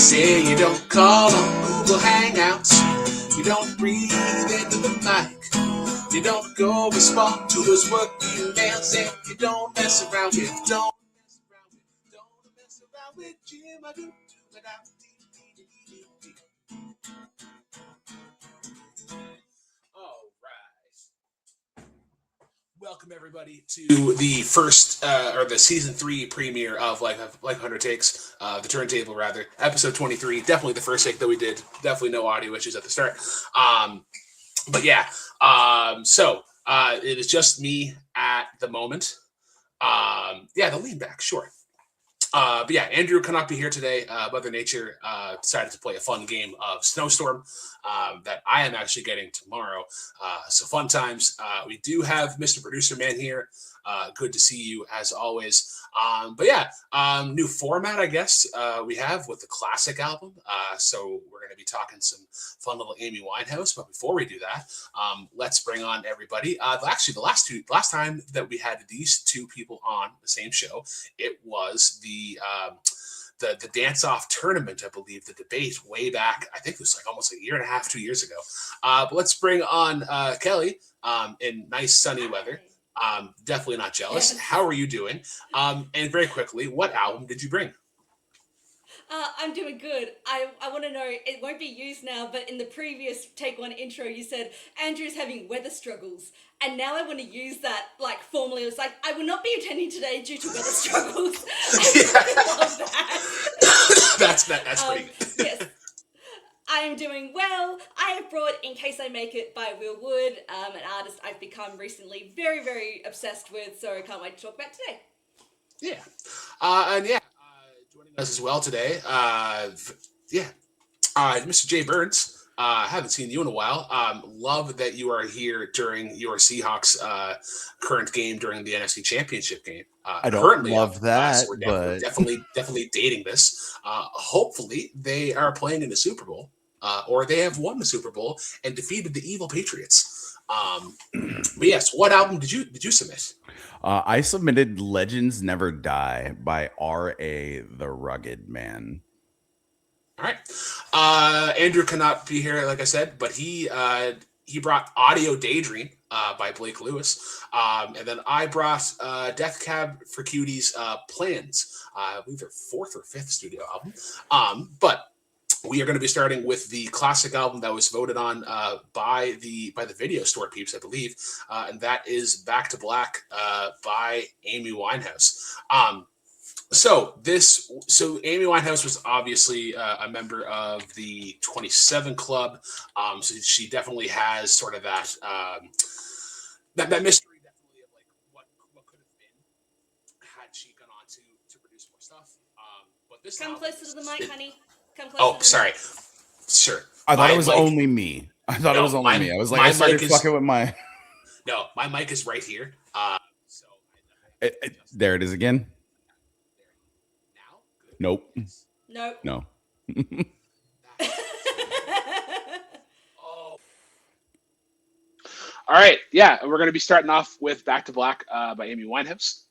say you don't call on Google Hangouts. You don't breathe into the mic. You don't go respond to his work emails, and you don't mess around with Jim. I do without All right. Welcome everybody to the first or the season 3 premiere of Life 100 Takes, the Turntable rather, episode 23. Definitely the first take that we did. Definitely no audio issues at the start. But yeah, so it is just me at the moment. Yeah, the lean back, sure. But yeah, Andrew cannot be here today. Mother Nature decided to play a fun game of Snowstorm that I am actually getting tomorrow. So fun times. We do have Mr. Producer Man here. Good to see you as always. But yeah, new format, I guess, we have with the classic album. So we're going to be talking some fun little Amy Winehouse. But before we do that, let's bring on everybody. Actually, the last time that we had these two people on the same show, it was the dance off tournament, I believe, the debate way back. I think it was like almost a year and a half, 2 years ago. But let's bring on Kelli in nice sunny weather. Definitely not jealous. Yes. How are you doing? And very quickly, what album did you bring? I'm doing good. I want to know, it won't be used now, but in the previous Take One intro, you said Andrew's having weather struggles. And now I want to use that, like, formally. It's like, I will not be attending today due to weather struggles. I love that. That's pretty good. Yes. I am doing well. I have brought In Case I Make It by Will Wood, an artist I've become recently very, very obsessed with, so I can't wait to talk about today. Yeah. And yeah, joining us as well today, Mr. Jay Burns. Haven't seen you in a while. Love that you are here during your Seahawks current game during the NFC Championship game. I don't love that, so we're but definitely dating this. Hopefully, they are playing in the Super Bowl, or they have won the Super Bowl and defeated the evil Patriots. But yes, what album did you submit? I submitted Legends Never Die by R.A. the Rugged Man. All right. Andrew cannot be here, like I said, but he brought Audio Daydream by Blake Lewis. And then I brought Death Cab for Cutie's Plans. I believe their 4th or 5th studio album. But we are going to be starting with the classic album that was voted on by the video store peeps, I believe. And that is Back to Black by Amy Winehouse. So Amy Winehouse was obviously a member of the 27 Club. So she definitely has sort of that mystery, definitely, of like what could have been had she gone on to produce more stuff. But this Come closer to the mic, honey. Come closer. Oh, sorry. Sure. I thought it was only me. I was like, I started fucking with my. No, my mic is right here. There it is again. Nope. No. Oh. All right. Yeah, we're going to be starting off with Back to Black by Amy Winehouse.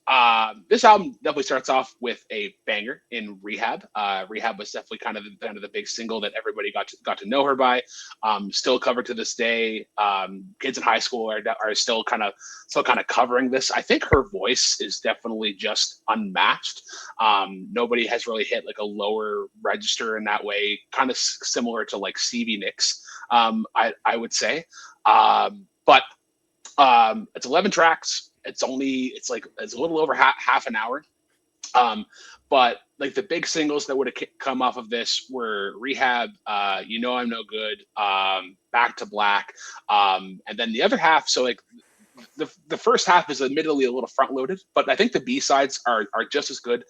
This album definitely starts off with a banger in Rehab. Rehab was definitely kind of the big single that everybody got to know her by. Still covered to this day. Kids in high school are still kind of covering this. I think her voice is definitely just unmatched. Nobody has really hit like a lower register in that way. Kind of similar to like Stevie Nicks, I would say. But it's 11 tracks. It's a little over half an hour. But like the big singles that would have come off of this were Rehab, You Know I'm No Good, Back to Black, and then the other half. So like the first half is admittedly a little front loaded, but I think the B-sides are just as good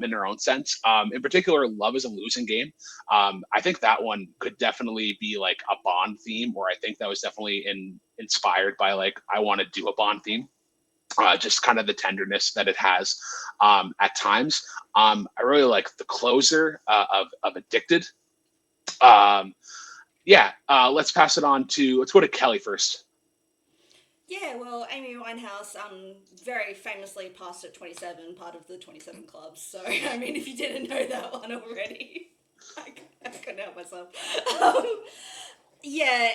in their own sense. In particular, Love is a Losing Game. I think that one could definitely be like a Bond theme, or I think that was definitely inspired by like, I want to do a Bond theme. Just kind of the tenderness that it has at times. I really like the closer of Addicted. Let's pass it on let's go to Kelli first. Yeah, well, Amy Winehouse very famously passed at 27, part of the 27 Club. So, I mean, if you didn't know that one already. I couldn't help myself. Um, yeah,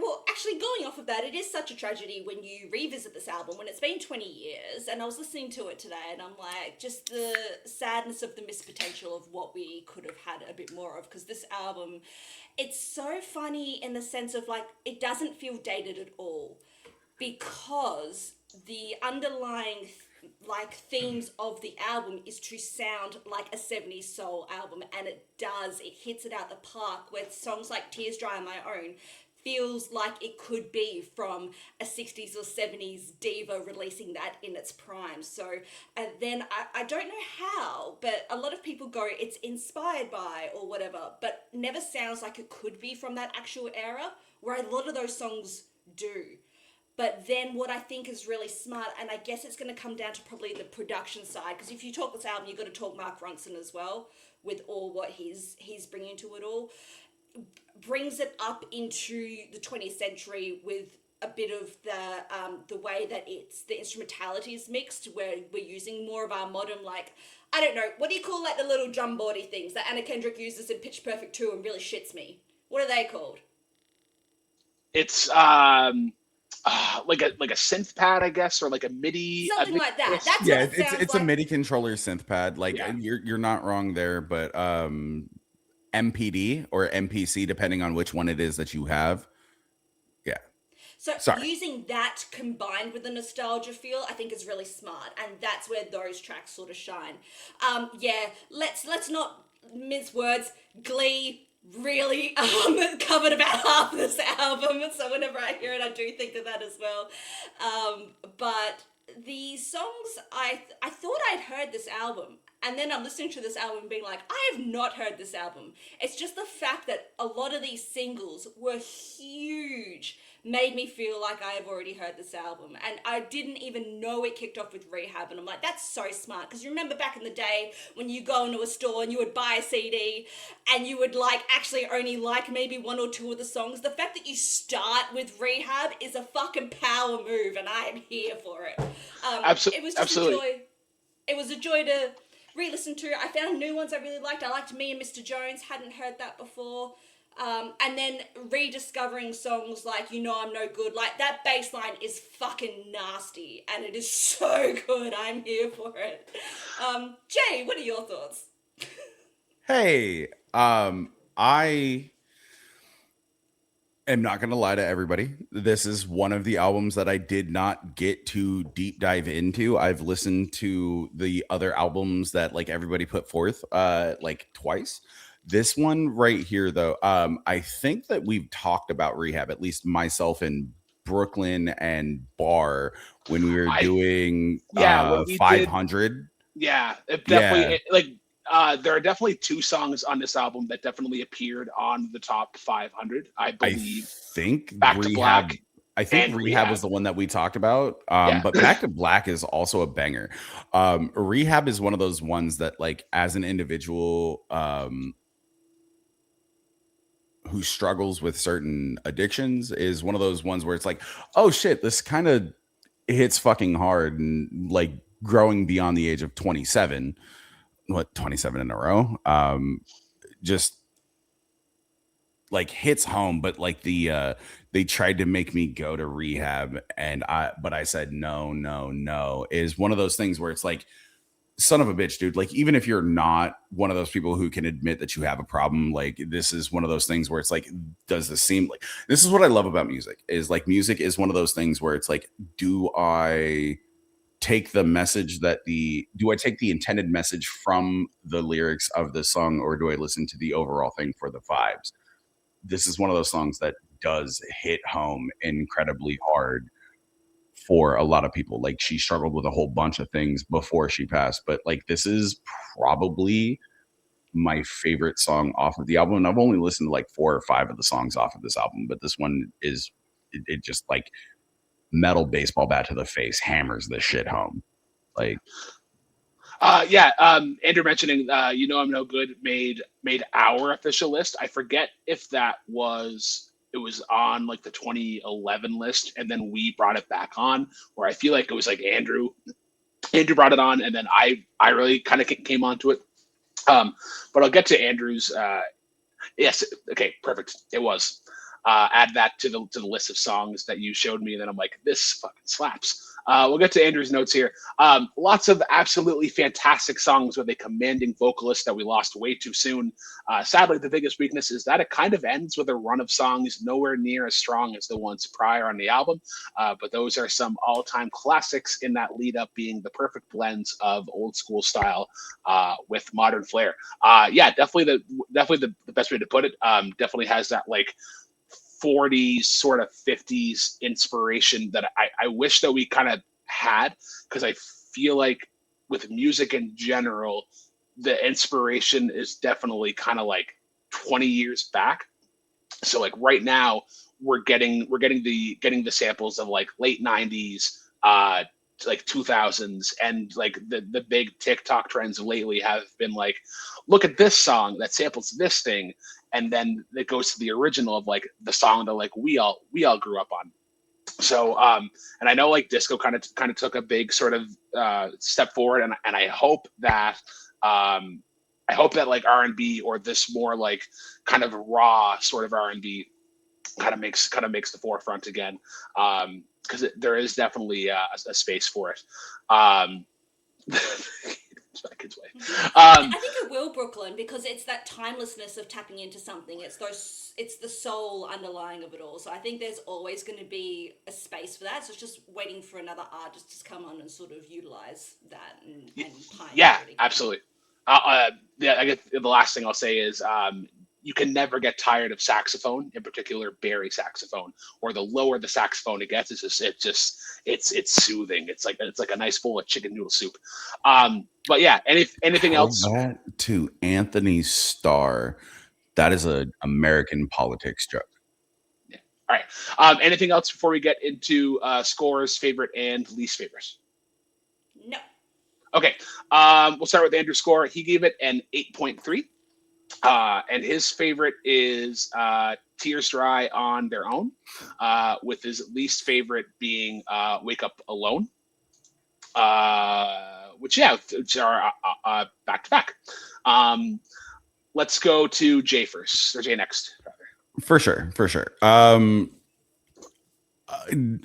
well, actually, going off of that, it is such a tragedy when you revisit this album when it's been 20 years. And I was listening to it today, and I'm like, just the sadness of the missed potential of what we could have had a bit more of. Because this album, it's so funny in the sense of like, it doesn't feel dated at all because the underlying like themes of the album is to sound like a 70s soul album, and it hits it out the park with songs like Tears Dry on My Own feels like it could be from a 60s or 70s diva releasing that in its prime. So, and then I don't know how, but a lot of people go, it's inspired by or whatever, but never sounds like it could be from that actual era, where a lot of those songs do. But then what I think is really smart, and I guess it's going to come down to probably the production side, because if you talk this album, you've got to talk Mark Ronson as well, with all what he's bringing to it all. Brings it up into the 20th century with a bit of the way that the instrumentality is mixed, where we're using more of our modern, like, I don't know, what do you call like the little drumboardy things that Anna Kendrick uses in Pitch Perfect 2 and really shits me? What are they called? It's like a synth pad, I guess, or like a Something MIDI like that. disc. That's what Yeah, it sounds it's a like. MIDI controller synth pad. Like Yeah. you're not wrong there, but MPD or MPC, depending on which one it is that you have. Yeah. So Sorry. using that combined with the nostalgia feel, I think is really smart, and that's where those tracks sort of shine. Yeah, let's not mince words. Glee really covered about half of this album, so whenever I hear it, I do think of that as well. But the songs, I thought I'd heard this album. And then I'm listening to this album and being like, I have not heard this album. It's just the fact that a lot of these singles were huge made me feel like I have already heard this album. And I didn't even know it kicked off with Rehab. And I'm like, that's so smart. Because you remember back in the day when you go into a store and you would buy a CD and you would like actually only like maybe one or two of the songs. The fact that you start with Rehab is a fucking power move, and I am here for it. It was just a Absolutely. joy. It was a joy to re-listen to. I found new ones I really liked. I liked Me and Mr. Jones, hadn't heard that before. And then rediscovering songs like You Know I'm No Good. Like, that bass line is fucking nasty, and it is so good. I'm here for it. Jay, what are your thoughts? Hey, I am not going to lie to everybody. This is one of the albums that I did not get to deep dive into. I've listened to the other albums that like everybody put forth like twice. This one right here though, I think that we've talked about Rehab, at least myself and Brooklyn and Bar, when we were I doing Yeah, when we did, 500. yeah, it definitely Yeah, like there are definitely two songs on this album that definitely appeared on the top 500, I I believe. think Back to Rehab. Black I think and Rehab was Rehab. the one that we talked about. Yeah. But Back to Black is also a banger. Rehab is one of those ones that, like, as an individual who struggles with certain addictions, is one of those ones where it's like, oh shit, this kind of hits fucking hard, and like growing beyond the age of 27, 27 in a row, just like hits home. But like they tried to make me go to Rehab, and I said no, no, no, is one of those things where it's like, son of a bitch, dude. Like, even if you're not one of those people who can admit that you have a problem, like, this is one of those things where it's like, does this seem like, this is what I love about music, is like, music is one of those things where it's like, do I take the message that do I take the intended message from the lyrics of the song, or do I listen to the overall thing for the vibes? This is one of those songs that does hit home incredibly hard for a lot of people. Like, she struggled with a whole bunch of things before she passed, but like, this is probably my favorite song off of the album. And I've only listened to like 4 or 5 of the songs off of this album, but this one is, it just like metal baseball bat to the face hammers this shit home. Like, Yeah, Andrew mentioning You Know I'm No Good made our official list. I forget if it was on like the 2011 list, and then we brought it back on, where I feel like it was like Andrew brought it on, and then I really kind of came onto it. But I'll get to Andrew's. Yes, okay, perfect. It was. Add that to the list of songs that you showed me, and then I'm like, this fucking slaps. We'll get to Andrew's notes here. Lots of absolutely fantastic songs with a commanding vocalist that we lost way too soon. Sadly, the biggest weakness is that it kind of ends with a run of songs nowhere near as strong as the ones prior on the album. But those are some all-time classics in that lead up, being the perfect blends of old school style with modern flair. Yeah, definitely the best way to put it. Definitely has that like 40s sort of 50s inspiration that I wish that we kind of had, because I feel like with music in general, the inspiration is definitely kind of like 20 years back. So like right now we're getting the samples of like late 90s, like 2000s, and like the big TikTok trends lately have been like, look at this song that samples this thing, and then it goes to the original of like the song that like we all grew up on. So and I know like disco kind of took a big sort of step forward, and I hope that like R&B, or this more like kind of raw sort of R&B, kind of makes the forefront again, because there is definitely a space for it. It's my kid's way. I think it will, Brooklyn, because it's that timelessness of tapping into something. It's the soul underlying of it all. So I think there's always going to be a space for that. So it's just waiting for another artist to come on and sort of utilize that and pioneer Yeah, it again. absolutely. Yeah, I guess the last thing I'll say is, you can never get tired of saxophone, in particular Barry saxophone. Or the lower the saxophone it gets, it's soothing. It's like a nice bowl of chicken noodle soup. But yeah, anything Tell else? that to Anthony Starr. That is a American politics joke. Yeah. All right. Anything else before we get into scores, favorite and least favorites? No. Okay. We'll start with Andrew's score. He gave it an 8.3. And his favorite is Tears Dry on Their Own, with his least favorite being Wake Up Alone, which are back to back. Let's go to Jay first, or Jay next, rather. For sure, for sure.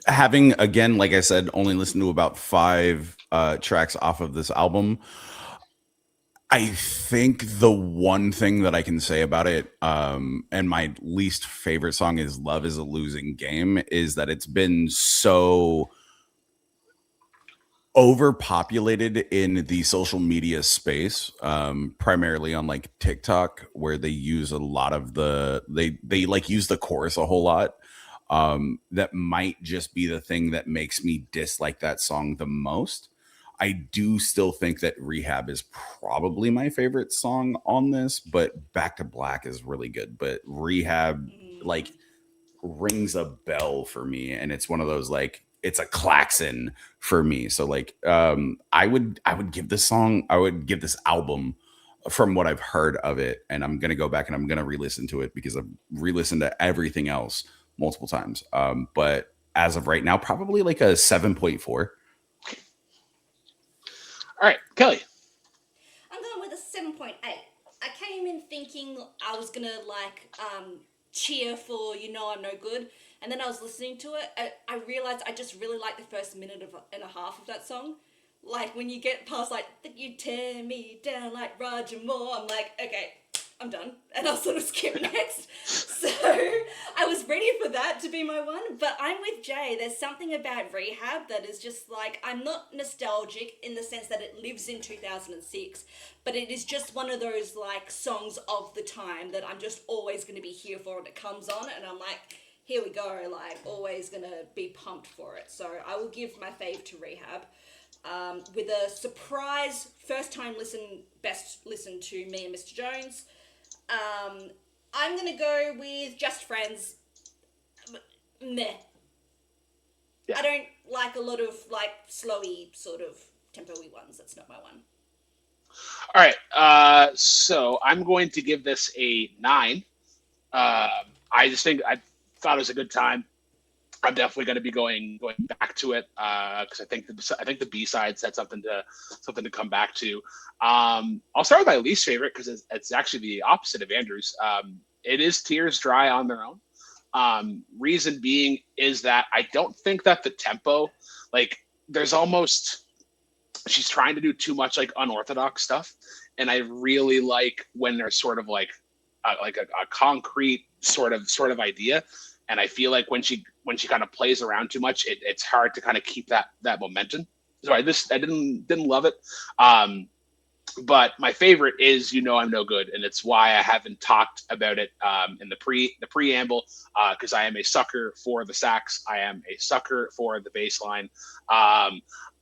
Having, again, like I said, only listened to about 5 tracks off of this album, I think the one thing that I can say about it, and my least favorite song is Love is a Losing Game, is that it's been so overpopulated in the social media space, primarily on like TikTok, where they use a lot of they like use the chorus a whole lot. That might just be the thing that makes me dislike that song the most. I do still think that Rehab is probably my favorite song on this, but Back to Black is really good. But Rehab, Mm. like, rings a bell for me, and it's one of those, like, it's a klaxon for me. So like, I would give this song, I would give this album, from what I've heard of it, and I'm gonna go back and I'm gonna re-listen to it because I've re-listened to everything else multiple times. But as of right now, probably like a 7.4. All right, Kelly. I'm going with a 7.8. I came in thinking I was gonna like cheer for You Know I'm No Good, and then I was listening to it. I realized I just really like the first minute and a half of that song. Like when you get past like that you tear me down like Roger Moore, I'm like, okay, I'm done, and I'll sort of skip next. So I was ready for that to be my one, but I'm with Jay. There's something about Rehab that is just like, I'm not nostalgic in the sense that it lives in 2006, but it is just one of those like songs of the time that I'm just always going to be here for when it comes on, and I'm like, here we go, like always going to be pumped for it. So I will give my fave to Rehab. With a surprise first time best listen to me and Mr. Jones. I'm gonna go with Just Friends. Meh. Yeah. I don't like a lot of like slowy sort of tempo-y ones. That's not my one. All right. So I'm going to give this a 9. I just think I thought it was a good time. I'm definitely going to be going back to it because I think the B sides had something to come back to. I'll start with my least favorite because it's actually the opposite of Andrews. It is Tears Dry on their own. Reason being is that I don't think that the tempo, like, there's almost she's trying to do too much like unorthodox stuff, and I really like when there's sort of like a concrete sort of idea, and I feel like when she kind of plays around too much, it's hard to kind of keep that momentum. So I didn't love it. But my favorite is "You Know I'm No Good," and it's why I haven't talked about it in the preamble because I am a sucker for the sax. I am a sucker for the bass line.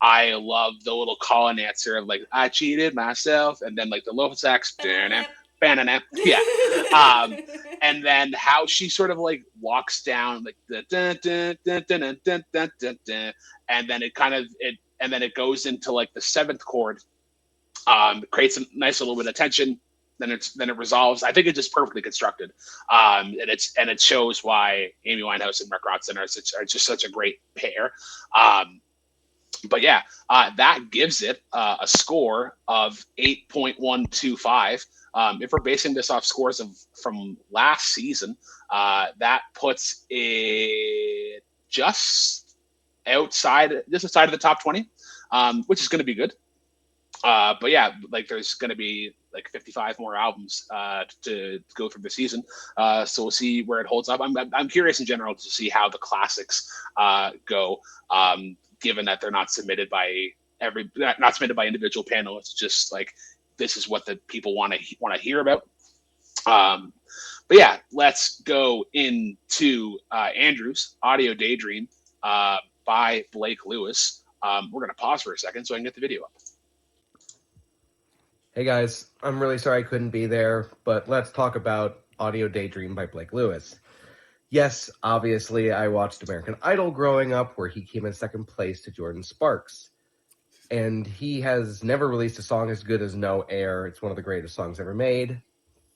I love the little call and answer of like "I cheated myself," and then like the low sax, yeah. And then how she sort of like walks down like the dun, dun, dun, dun, dun, dun, dun, dun, dun, and then it goes into like the seventh chord, creates a nice little bit of tension. Then it resolves. I think it's just perfectly constructed, and it shows why Amy Winehouse and Mark Ronson are just such a great pair. But yeah, that gives it a score of 8.125. If we're basing this off scores from last season, that puts it just outside of the top 20, which is going to be good. But yeah, like there's going to be like 55 more albums to go through the season, so we'll see where it holds up. I'm curious in general to see how the classics go, given that they're not submitted by individual panelists. Just like this is what the people want to hear about. But yeah, let's go into Andrew's Audio Daydream by Blake Lewis. We're going to pause for a second so I can get the video up. Hey guys, I'm really sorry I couldn't be there, but let's talk about Audio Daydream by Blake Lewis. Yes, obviously I watched American Idol growing up where he came in second place to Jordan Sparks. And he has never released a song as good as No Air. It's one of the greatest songs ever made.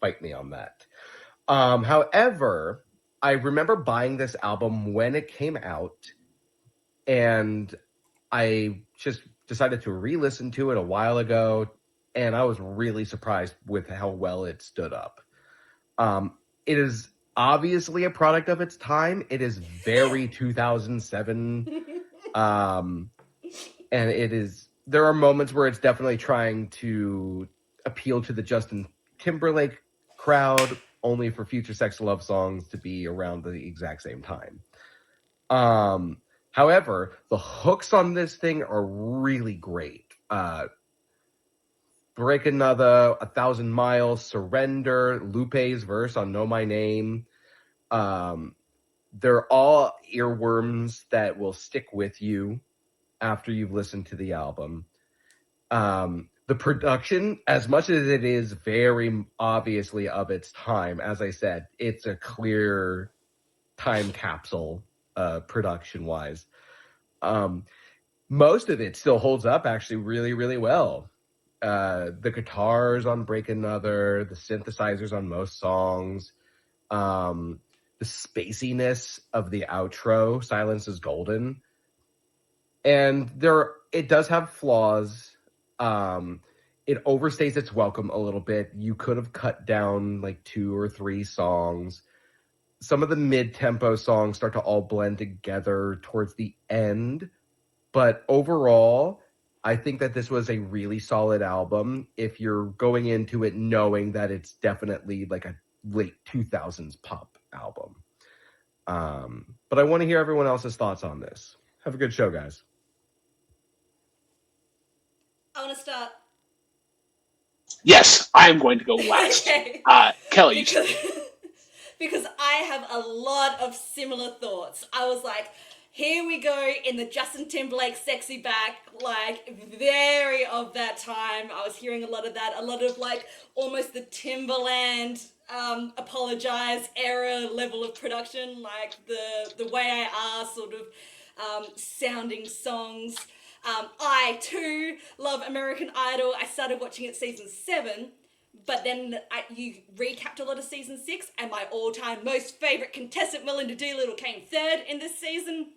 Fight me on that. However, I remember buying this album when it came out, and I just decided to re-listen to it a while ago, and I was really surprised with how well it stood up. It is obviously a product of its time. It is very 2007. And there are moments where it's definitely trying to appeal to the Justin Timberlake crowd, only for Future Sex Love songs to be around the exact same time. However, the hooks on this thing are really great. Break Another, 1,000 Miles, Surrender, Lupe's verse on Know My Name. They're all earworms that will stick with you after you've listened to the album. The production, as much as it is very obviously of its time, as I said, it's a clear time capsule production-wise. Most of it still holds up actually really, really well. The guitars on Break Another, the synthesizers on most songs, the spaciness of the outro, Silence is Golden. And it does have flaws. It overstays its welcome a little bit. You could have cut down like 2 or 3 songs. Some of the mid-tempo songs start to all blend together towards the end. But overall, I think that this was a really solid album if you're going into it knowing that it's definitely like a late 2000s pop album. But I want to hear everyone else's thoughts on this. Have a good show, guys. I want to start. Yes, I am going to go last. Okay. Kelli, because, because I have a lot of similar thoughts. I was like, here we go in the Justin Timberlake sexy back, like very of that time. I was hearing a lot of that, a lot of like almost the Timberland apologize era level of production, like the way I are sort of sounding songs. I too love American Idol. I started watching it season 7. But then you recapped a lot of season 6, and my all-time most favorite contestant, Melinda Doolittle, came third in this season.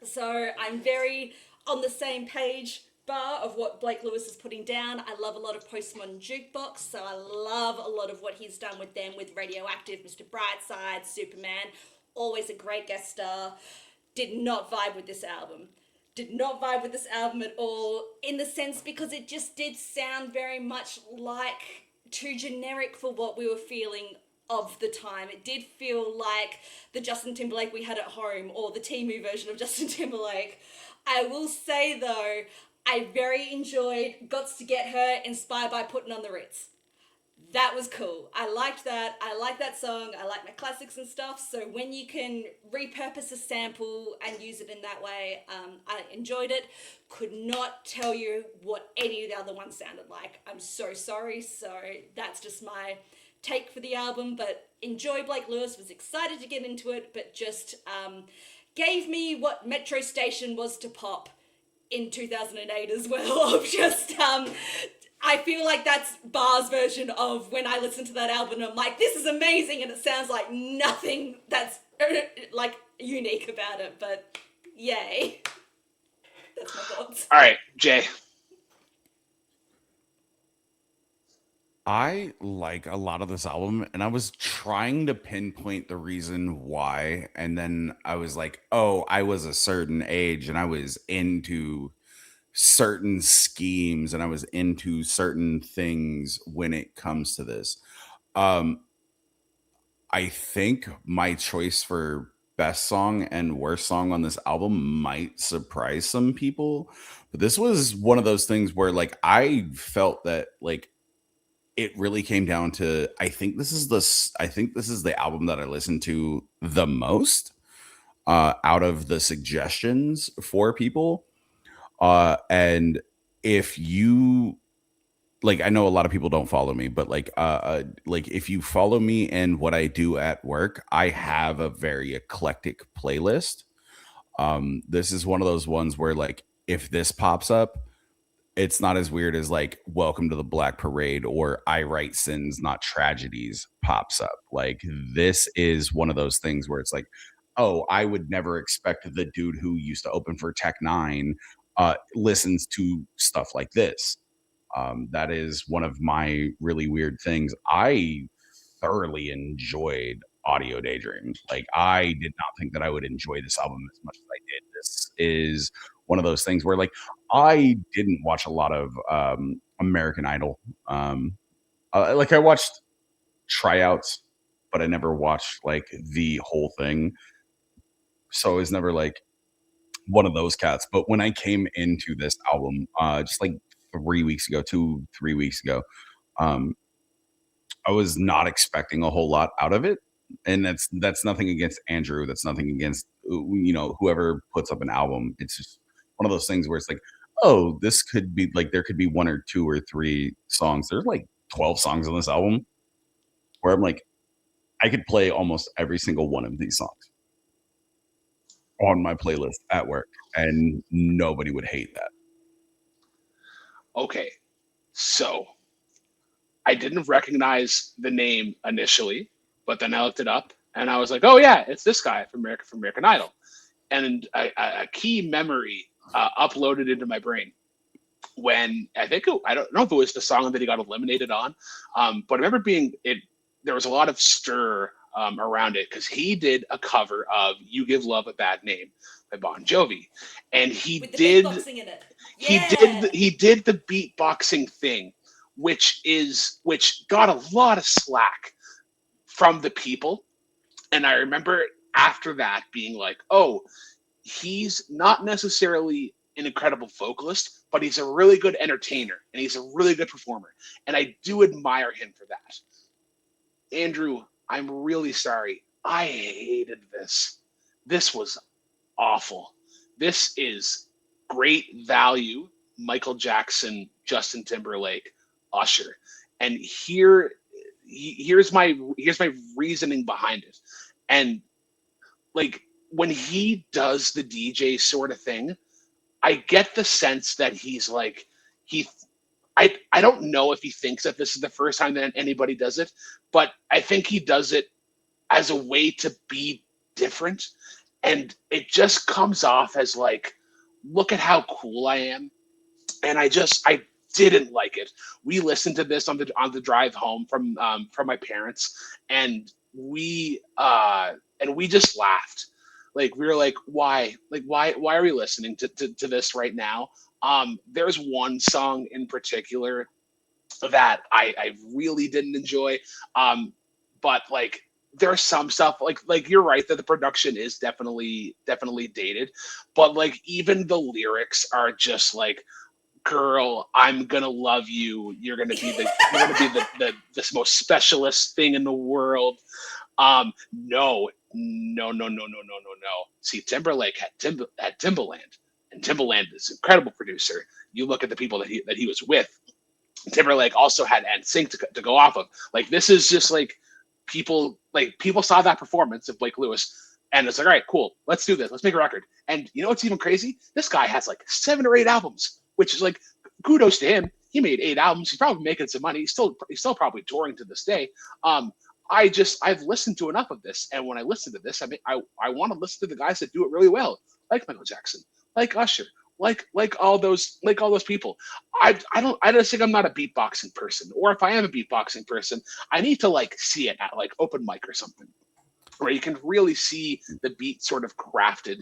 So I'm very on the same page bar of what Blake Lewis is putting down. I love a lot of Postmodern Jukebox, so I love a lot of what he's done with them, with Radioactive, Mr. Brightside, Superman. Always a great guest star. Did not vibe with this album. Did not vibe with this album at all, in the sense because it just did sound very much like too generic for what we were feeling of the time. It did feel like the Justin Timberlake we had at home, or the Temu version of Justin Timberlake. I will say though, I very enjoyed Gots to Get Her, inspired by Putting on the Ritz. That was cool. I liked that. I like that song. I like my classics and stuff. So when you can repurpose a sample and use it in that way, I enjoyed it. Could not tell you what any of the other ones sounded like. I'm so sorry. So that's just my take for the album. But enjoy Blake Lewis. Was excited to get into it, but just gave me what Metro Station was to pop in 2008 as well. Of just I feel like that's Bar's version of when I listen to that album, I'm like, this is amazing, and it sounds like nothing that's like unique about it, but yay. That's my thoughts. All right, Jay. I like a lot of this album, and I was trying to pinpoint the reason why, and then I was like, oh, I was a certain age and I was into certain schemes and I was into certain things when it comes to this. Um, I think my choice for best song and worst song on this album might surprise some people, but this was one of those things where like I felt that like it really came down to I think this is the album that I listened to the most out of the suggestions for people. And if you like, I know a lot of people don't follow me, but like if you follow me and what I do at work, I have a very eclectic playlist. This is one of those ones where like if this pops up, it's not as weird as like Welcome to the Black Parade or I Write Sins, Not Tragedies pops up. Like this is one of those things where it's like, oh, I would never expect the dude who used to open for Tech Nine listens to stuff like this. That is one of my really weird things. I thoroughly enjoyed Audio Daydream. Like I did not think that I would enjoy this album as much as I did. This is one of those things where like I didn't watch a lot of American Idol. Like I watched tryouts, but I never watched like the whole thing. So I was never like one of those cats. But when I came into this album, just like 3 weeks ago, 2, 3 weeks ago, um, I was not expecting a whole lot out of it. And that's nothing against Andrew. That's nothing against whoever puts up an album. It's just one of those things where it's like, oh, this could be like there could be one or two or three songs. There's like 12 songs on this album where I'm like, I could play almost every single one of these songs on my playlist at work, and nobody would hate that. Okay, so I didn't recognize the name initially, but then I looked it up and I was like, oh yeah, it's this guy from American Idol. And a key memory uploaded into my brain when I don't know if it was the song that he got eliminated on, but I remember there was a lot of stir around it because he did a cover of "You Give Love a Bad Name" by Bon Jovi, and With the beatboxing in it. Yeah. he did the beatboxing thing, which got a lot of slack from the people. And I remember after that being like, oh, he's not necessarily an incredible vocalist, but he's a really good entertainer and he's a really good performer. And I do admire him for that. Andrew, I'm really sorry. I hated this. This was awful. This is great value, Michael Jackson, Justin Timberlake, Usher. And here's my reasoning behind it. And like when he does the DJ sort of thing, I get the sense that he's like I don't know if he thinks that this is the first time that anybody does it, but I think he does it as a way to be different, and it just comes off as like, look at how cool I am, and I didn't like it. We listened to this on the drive home from my parents, and we just laughed. Like we were like, why? Like why are we listening to this right now? There's one song in particular that I really didn't enjoy. But like there's some stuff like you're right that the production is definitely dated, but like even the lyrics are just like, girl, I'm gonna love you. You're gonna be this most specialist thing in the world. No, no, no, no, no, no, no, no. See, Timberlake had Timbaland, and Timbaland is an incredible producer. You look at the people that he was with. Timberlake also had NSYNC to go off of. Like this is just people saw that performance of Blake Lewis, and it's like, all right, cool, let's do this. Let's make a record. And you know what's even crazy? This guy has like 7 or 8 albums, which is like kudos to him. He made 8 albums. He's probably making some money. He's still probably touring to this day. I've listened to enough of this, and when I listen to this, I want to listen to the guys that do it really well, like Michael Jackson, like Usher, like all those people. I just think I'm not a beatboxing person, or if I am a beatboxing person, I need to like see it at like open mic or something, where you can really see the beat sort of crafted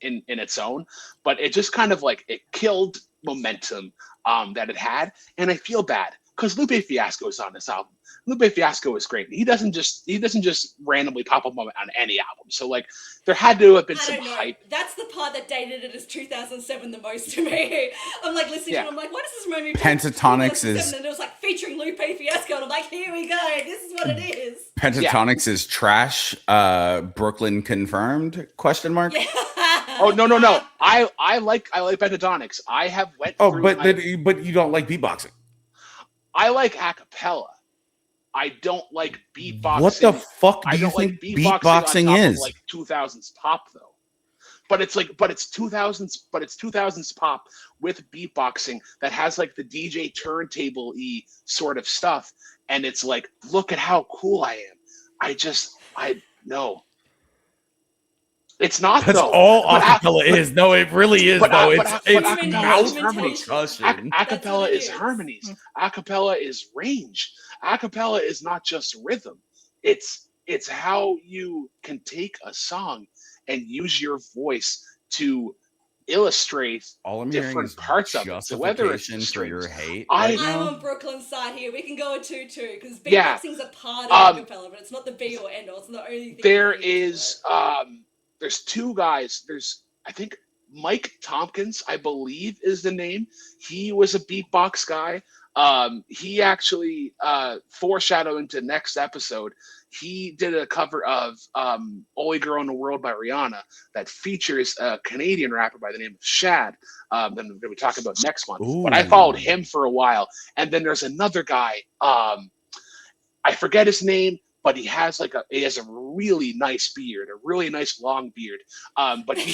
in its own. But it just kind of like it killed momentum that it had, and I feel bad because Lupe Fiasco is on this album. Lupe Fiasco is great. He doesn't just randomly pop up on any album. So like there had to have been some hype. That's the part that dated it as 2007 the most to me. I'm like listening to it, I'm like, what does this remind me of? Pentatonics is, and it was like featuring Lupe Fiasco, and I'm like, here we go. This is what it is. Pentatonics is trash. Brooklyn confirmed? Question mark. Yeah. Oh no. I like Pentatonics. I have went. Oh, through but you don't like beatboxing. I like acapella. I don't like beatboxing. What the fuck do you think beatboxing is? Like 2000s pop though. But it's 2000s pop with beatboxing that has like the DJ turntable-y sort of stuff, and it's like, look at how cool I am. No. It's not. That's though. all acapella is. No, it really is. It's mouth percussion. Acapella is harmonies. Acapella is range. Acapella is not just rhythm. It's how you can take a song and use your voice to illustrate different parts of it. So whether it's for your hate, I'm on Brooklyn's side here. We can go a 2-2 because beatboxing's a part of acapella, but it's not the be or end all. It's not the only thing. There's 2 guys. There's, I think, Mike Tompkins, I believe is the name. He was a beatbox guy. He actually foreshadowing to next episode. He did a cover of Only Girl in the World by Rihanna that features a Canadian rapper by the name of Shad that we're going to be talking about next month. Ooh. But I followed him for a while. And then there's another guy, I forget his name, but he has a really nice beard, a really nice long beard. But he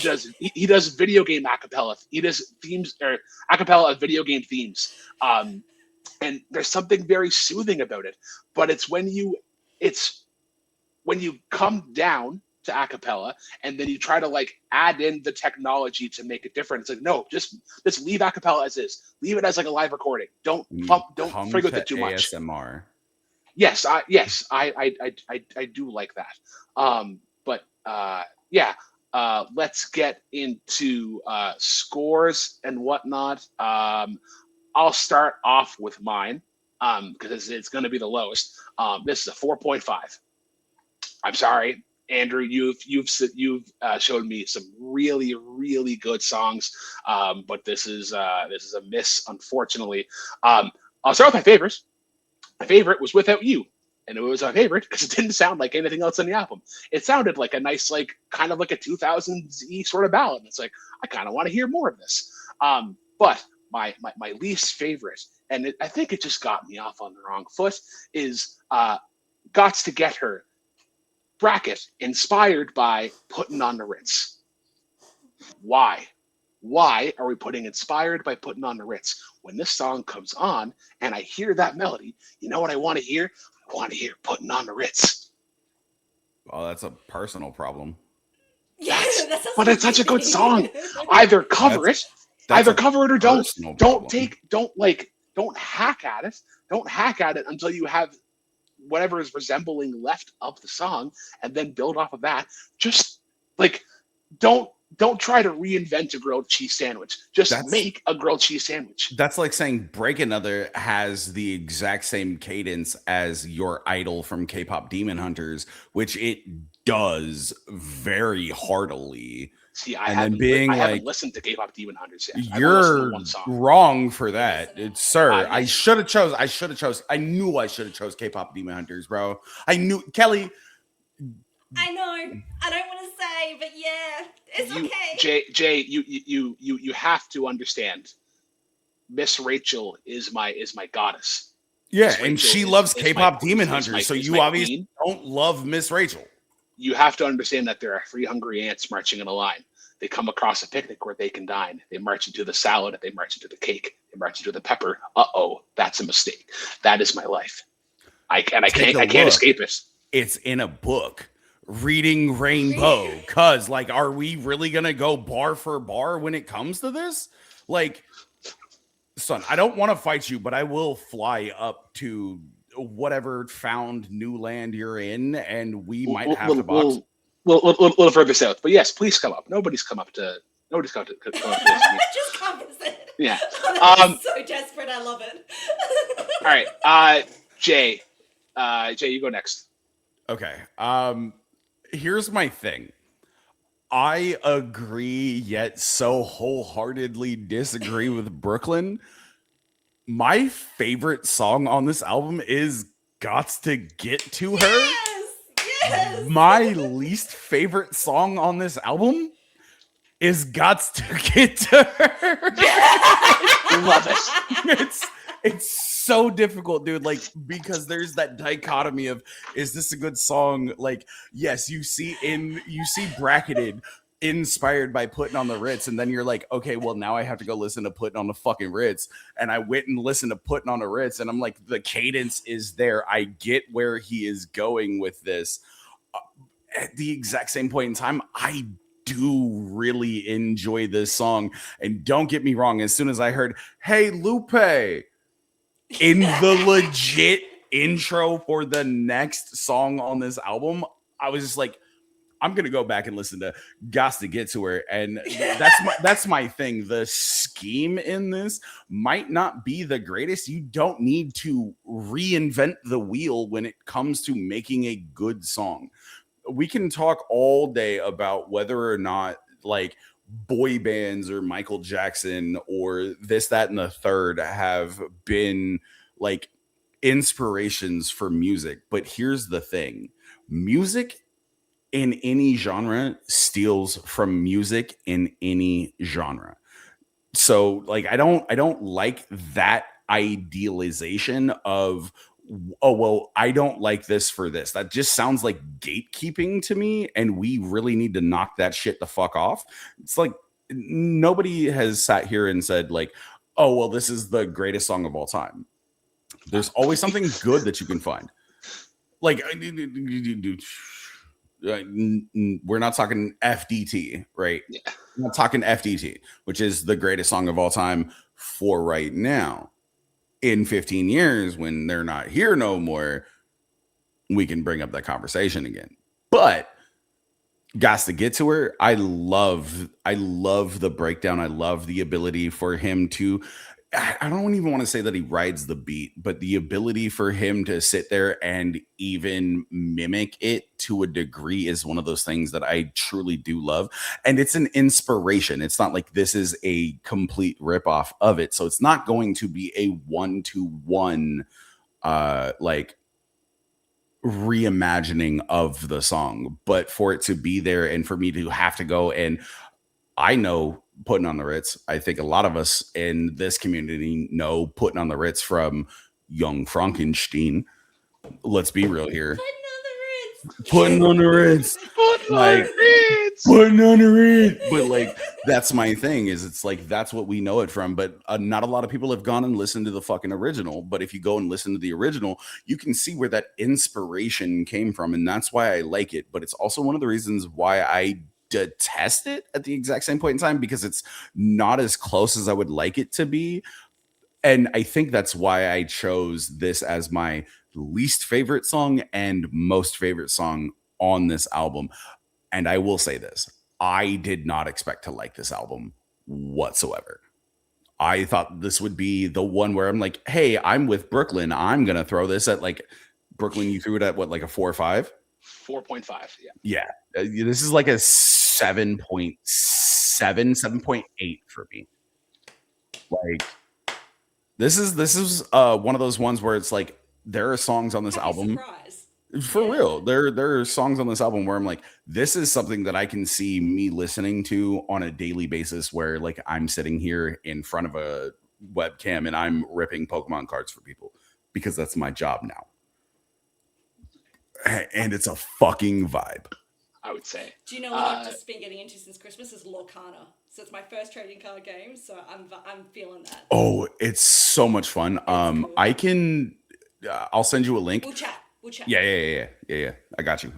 does video game acapella. He does themes or acapella of video game themes. And there's something very soothing about it. But it's when you come down to acapella and then you try to like add in the technology to make it different. It's like, no, just leave acapella as is. Leave it as like a live recording. Don't frig with it too much. ASMR. Yes, I do like that. Let's get into scores and whatnot. I'll start off with mine because it's going to be the lowest. This is a 4.5. I'm sorry, Andrew. You've showed me some really, really good songs, but this is a miss, unfortunately. I'll start with my favorites. My favorite was Without You, and it was my favorite because it didn't sound like anything else on the album. It sounded like a nice, like kind of like a 2000s-y sort of ballad. And it's like, I kind of want to hear more of this. But my least favorite, and I think it just got me off on the wrong foot, is Gots to Get Her, bracket, inspired by Putting on the Ritz. Why? Why are we putting inspired by putting on the Ritz? When this song comes on and I hear that melody, you know what I want to hear? I want to hear putting on the Ritz. Oh, that's a personal problem. Yeah, that sounds But like it's such a good thing. song. Either cover That's it, that's either a cover it or don't. personal Don't problem. don't hack at it. Don't hack at it until you have whatever is resembling left of the song, and then build off of that. Just like don't try to reinvent a grilled cheese sandwich. Just That's make a grilled cheese sandwich. that's like saying Break Another has the exact same cadence as your idol from K-pop Demon Hunters, which it does very heartily. See, And then being I haven't like, listened to K-pop Demon Hunters yet. I've only listened to you're one song. wrong for that, sir. I Yes. should have chose. I knew I should have chose K-pop Demon Hunters, bro. I knew Kelly. I know. I don't want to say, but yeah, it's okay. Jay, you have to understand. Miss Rachel is my goddess. Yeah, Miss and Rachel she is- loves is K-pop my- Demon is Hunters, my- so is you my obviously queen. don't love Miss Rachel. You have to understand that there are 3 hungry ants marching in a line. They come across a picnic where they can dine. They march into the salad. They march into the cake. They march into the pepper. That's a mistake. That is my life. I can't escape it. It's in a book. Reading Rainbow. Cause like, are we really gonna go bar for bar when it comes to this? Like, son, I don't want to fight you, but I will fly up to whatever found new land you're in, and we might have to box. Little further south. But yes, please come up. Nobody's come up to this. Just come visit. Yeah. I'm so desperate. I love it. All right. Jay, you go next. Okay. Here's my thing. I agree, yet so wholeheartedly disagree with Brooklyn. My favorite song on this album is Gots to Get to Her. Yes. My least favorite song on this album is Gots to Get to Her. Love it. It's so difficult, dude. Like, because there's that dichotomy of, is this a good song? Like, yes, you see bracketed, inspired by Putting on the Ritz, and then you're like, okay, well, now I have to go listen to Putting on the fucking Ritz. And I went and listened to Putting on the Ritz, and I'm like, the cadence is there. I get where he is going with this. At the exact same point in time, I do really enjoy this song. And don't get me wrong, as soon as I heard, "Hey Lupe," in the legit intro for the next song on this album, I was just like, I'm gonna go back and listen to "Gots to Get to Her," and that's my thing. The scheme in this might not be the greatest. You don't need to reinvent the wheel when it comes to making a good song. We can talk all day about whether or not like boy bands or Michael Jackson or this, that, and the third have been like inspirations for music. But here's the thing: music in any genre steals from music in any genre. So like, I don't like that idealization of, oh, well, I don't like this for this. That just sounds like gatekeeping to me, and we really need to knock that shit the fuck off. It's like, nobody has sat here and said like, oh, well, this is the greatest song of all time. There's always something good that you can find. Like, we're not talking FDT, right? Yeah. We're not talking FDT, which is the greatest song of all time for right now. In 15 years, when they're not here no more, we can bring up that conversation again. But Gots to Get to Her, I love the breakdown. I love the ability for him to, I don't even want to say that he rides the beat, but the ability for him to sit there and even mimic it to a degree is one of those things that I truly do love. And it's an inspiration. It's not like this is a complete ripoff of it. So it's not going to be a 1-to-1 like reimagining of the song, but for it to be there and for me to have to go, and I know Putting on the Ritz, I think a lot of us in this community know Putting on the Ritz from Young Frankenstein. Let's be real here. Putting on the Ritz. Putting on the Ritz. Putting on Like, the Ritz. putting under it. But like, that's my thing. Is it's like that's what we know it from. But not a lot of people have gone and listened to the fucking original. But if you go and listen to the original, you can see where that inspiration came from, and that's why I like it. But it's also one of the reasons why I detest it at the exact same point in time, because it's not as close as I would like it to be. And I think that's why I chose this as my least favorite song and most favorite song on this album. And I will say this, I did not expect to like this album whatsoever. I thought this would be the one where I'm like, hey, I'm with Brooklyn. I'm going to throw this at like Brooklyn. You threw it at what, like a 4 or 5? 4.5. Yeah. Yeah. This is like a 7.7, 7.8 for me. Like, this is one of those ones where it's like there are songs on this album. Surprise. For real, there are songs on this album where I'm like, this is something that I can see me listening to on a daily basis, where like I'm sitting here in front of a webcam and I'm ripping Pokemon cards for people because that's my job now. And it's a fucking vibe, I would say. Do you know what I've just been getting into since Christmas is Lorcana. So it's my first trading card game, so I'm feeling that. Oh, it's so much fun. Cool. I can I'll send you a link. We'll chat. Yeah. I got you.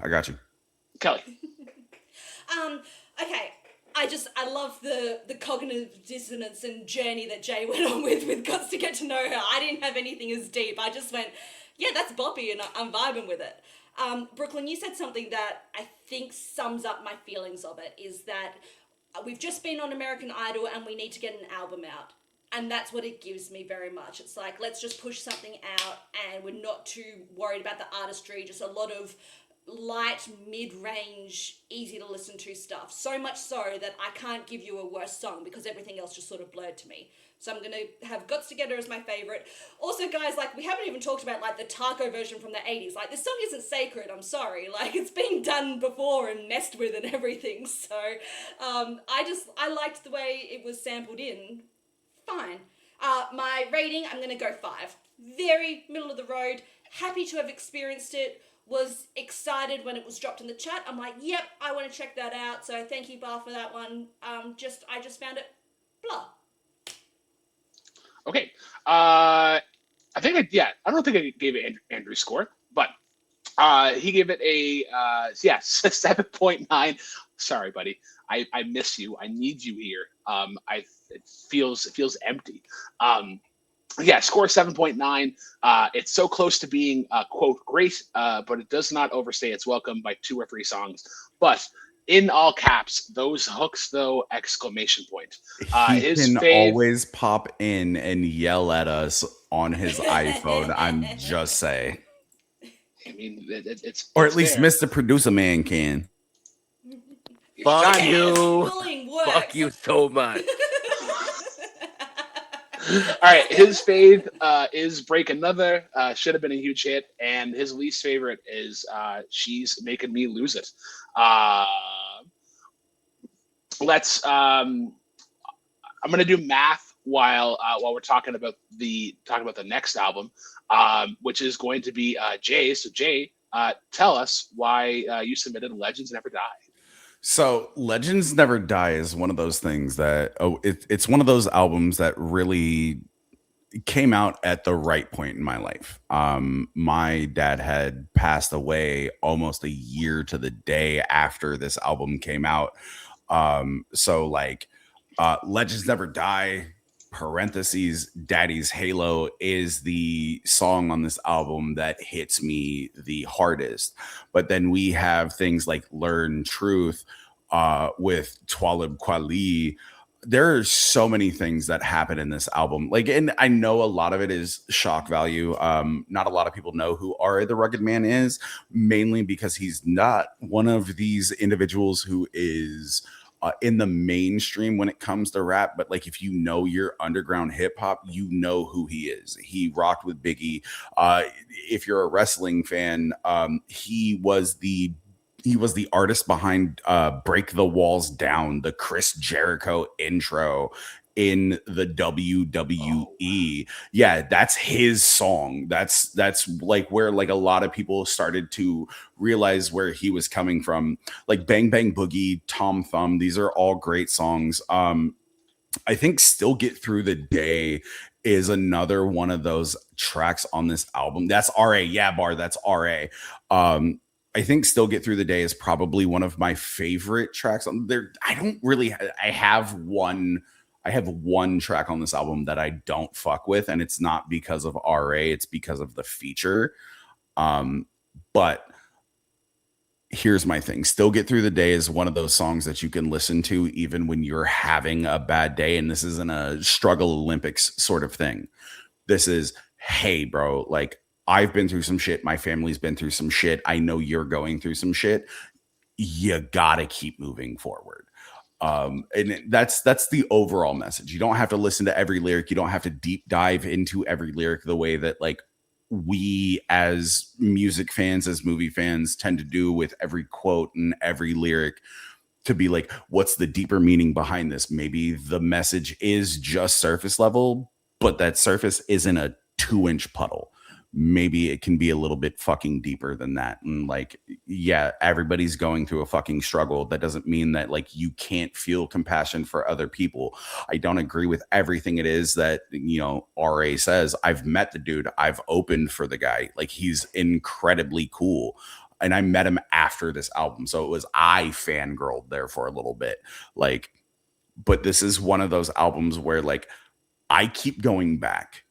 Kelli. Okay. I love the cognitive dissonance and journey that Jay went on with Guts to Get to Know Her. I didn't have anything as deep. I just went, yeah, that's boppy, and I'm vibing with it. Brooklyn, you said something that I think sums up my feelings of it, is that we've just been on American Idol and we need to get an album out. And that's what it gives me very much. It's like, let's just push something out and we're not too worried about the artistry, just a lot of light, mid-range, easy to listen to stuff. So much so that I can't give you a worse song because everything else just sort of blurred to me. So I'm going to have Guts Together as my favorite. Also, guys, like, we haven't even talked about, like, the Taco version from the 80s. Like, this song isn't sacred, I'm sorry. Like, it's been done before and messed with and everything. So, I liked the way it was sampled in. Fine. My rating, I'm going to go 5. Very middle of the road. Happy to have experienced it. Was excited when it was dropped in the chat. I'm like, yep, I want to check that out. So thank you, Bar, for that one. I just found it blah. Okay. I don't think I gave it Andrew's score, but he gave it a 7.9. Sorry, buddy. I miss you. I need you here. It feels empty. Score 7.9. It's so close to being quote great, but it does not overstay its welcome by 2 or 3 songs. But in all caps, those hooks though! Exclamation point. He can always pop in and yell at us on his iPhone. I'm just saying. I mean, it's or at least Mr. Producer Man can. Fuck you. Fuck you so much. All right, his fave is Break Another. Should have been a huge hit, and his least favorite is She's Making Me Lose It. I'm gonna do math while we're talking about the next album, which is going to be Jay. So Jay, tell us why you submitted Legends Never Die. So Legends Never Die is one of those things that it's one of those albums that really came out at the right point in my life. My dad had passed away almost a year to the day after this album came out. So like Legends Never Die, parentheses, Daddy's Halo is the song on this album that hits me the hardest. But then we have things like Learn Truth with Twalib Kweli. There are so many things that happen in this album. Like, and I know a lot of it is shock value. Not a lot of people know who R.A. the Rugged Man is, mainly because he's not one of these individuals who is in the mainstream when it comes to rap. But like, if you know your underground hip hop, you know who he is. He rocked with Biggie. If you're a wrestling fan, he was the artist behind Break the Walls Down, the Chris Jericho intro. in the WWE. Yeah, that's his song. That's like where like a lot of people started to realize where he was coming from. Like Bang Bang Boogie, Tom Thumb, these are all great songs. I think Still Get Through the Day is another one of those tracks on this album. That's RA. Yeah, Bar, that's RA. I think Still Get Through the Day is probably one of my favorite tracks on there. I have one track on this album that I don't fuck with, and it's not because of RA, it's because of the feature. But here's my thing. Still Get Through the Day is one of those songs that you can listen to even when you're having a bad day. And this isn't a struggle Olympics sort of thing. This is, hey, bro, like I've been through some shit. My family's been through some shit. I know you're going through some shit. You gotta keep moving forward. And that's the overall message. You don't have to listen to every lyric. You don't have to deep dive into every lyric the way that like we as music fans, as movie fans tend to do with every quote and every lyric, to be like, what's the deeper meaning behind this? Maybe the message is just surface level, but that surface isn't a 2-inch puddle. Maybe it can be a little bit fucking deeper than that. And like, yeah, everybody's going through a fucking struggle. That doesn't mean that like you can't feel compassion for other people. I don't agree with everything it is that, you know, RA says. I've met the dude. I've opened for the guy. Like, he's incredibly cool. And I met him after this album. So it was, I fangirled there for a little bit. Like, but this is one of those albums where like I keep going back.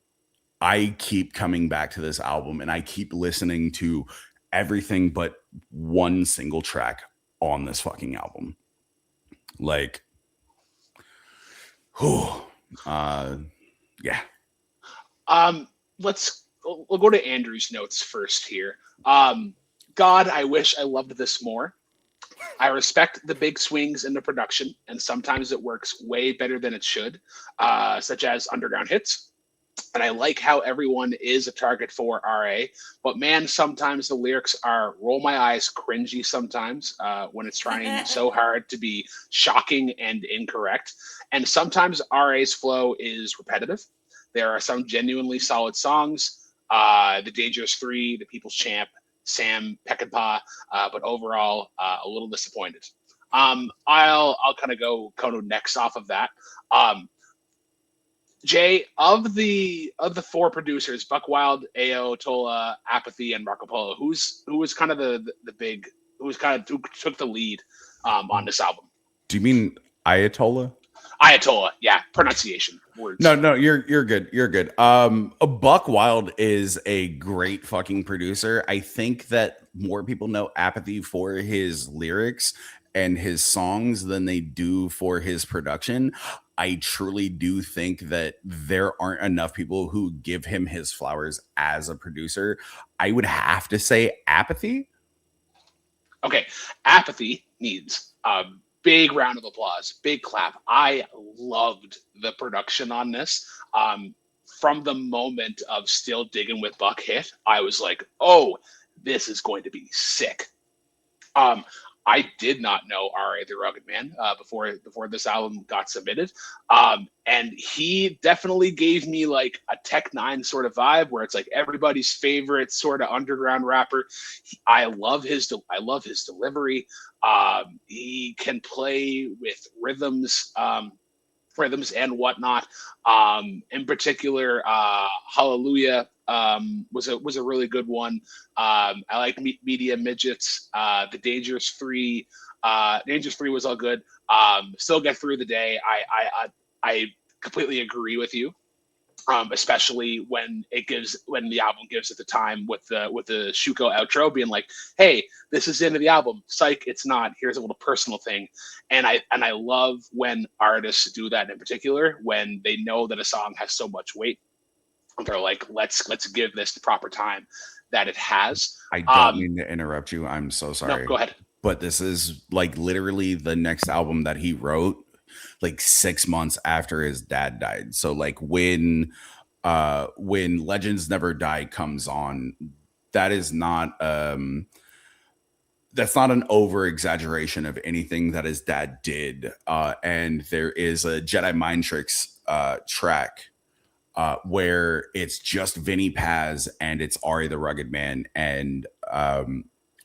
I keep coming back to this album and I keep listening to everything but one single track on this fucking album. Like, yeah. We'll go to Andrew's notes first here. God, I wish I loved this more. I respect the big swings in the production, and sometimes it works way better than it should, such as Underground Hits. And I like how everyone is a target for RA, but man, sometimes the lyrics are roll my eyes cringy sometimes when it's trying so hard to be shocking and incorrect. And sometimes RA's flow is repetitive. There are some genuinely solid songs, The Dangerous Three, The People's Champ, Sam Peckinpah, but overall a little disappointed. I'll kind of go next off of that. Jay, of the four producers, Buck Wild, Ao, Tola, Apathy, and Marco Polo, who took the lead on this album? Do you mean Ayatollah? Ayatollah, yeah, pronunciation words. No, you're good. You're good. Buck Wild is a great fucking producer. I think that more people know Apathy for his lyrics and his songs than they do for his production. I truly do think that there aren't enough people who give him his flowers as a producer. I would have to say Apathy. Okay, Apathy needs a big round of applause, big clap. I loved the production on this. From the moment of Still Digging with Buck hit, I was like, oh, this is going to be sick. I did not know R.A. the Rugged Man before this album got submitted. And he definitely gave me like a Tech Nine sort of vibe where it's like everybody's favorite sort of underground rapper. I love his delivery. He can play with rhythms and whatnot. In particular, Hallelujah was a really good one. I like Media Midgets. The Dangerous Three was all good. Still Get Through the Day. I completely agree with you. Especially when the album gives at the time with the Shuko outro being like, hey, this is the end of the album. Psych, it's not. Here's a little personal thing. And I love when artists do that in particular, when they know that a song has so much weight. They're like, let's give this the proper time that it has. I don't mean to interrupt you. I'm so sorry. No, go ahead. But this is like literally the next album that he wrote like 6 months after his dad died. So like when Legends Never Die comes on, that is not that's not an over exaggeration of anything that his dad did. And there is a Jedi Mind Tricks track where it's just Vinny Paz and it's Ari the Rugged Man, and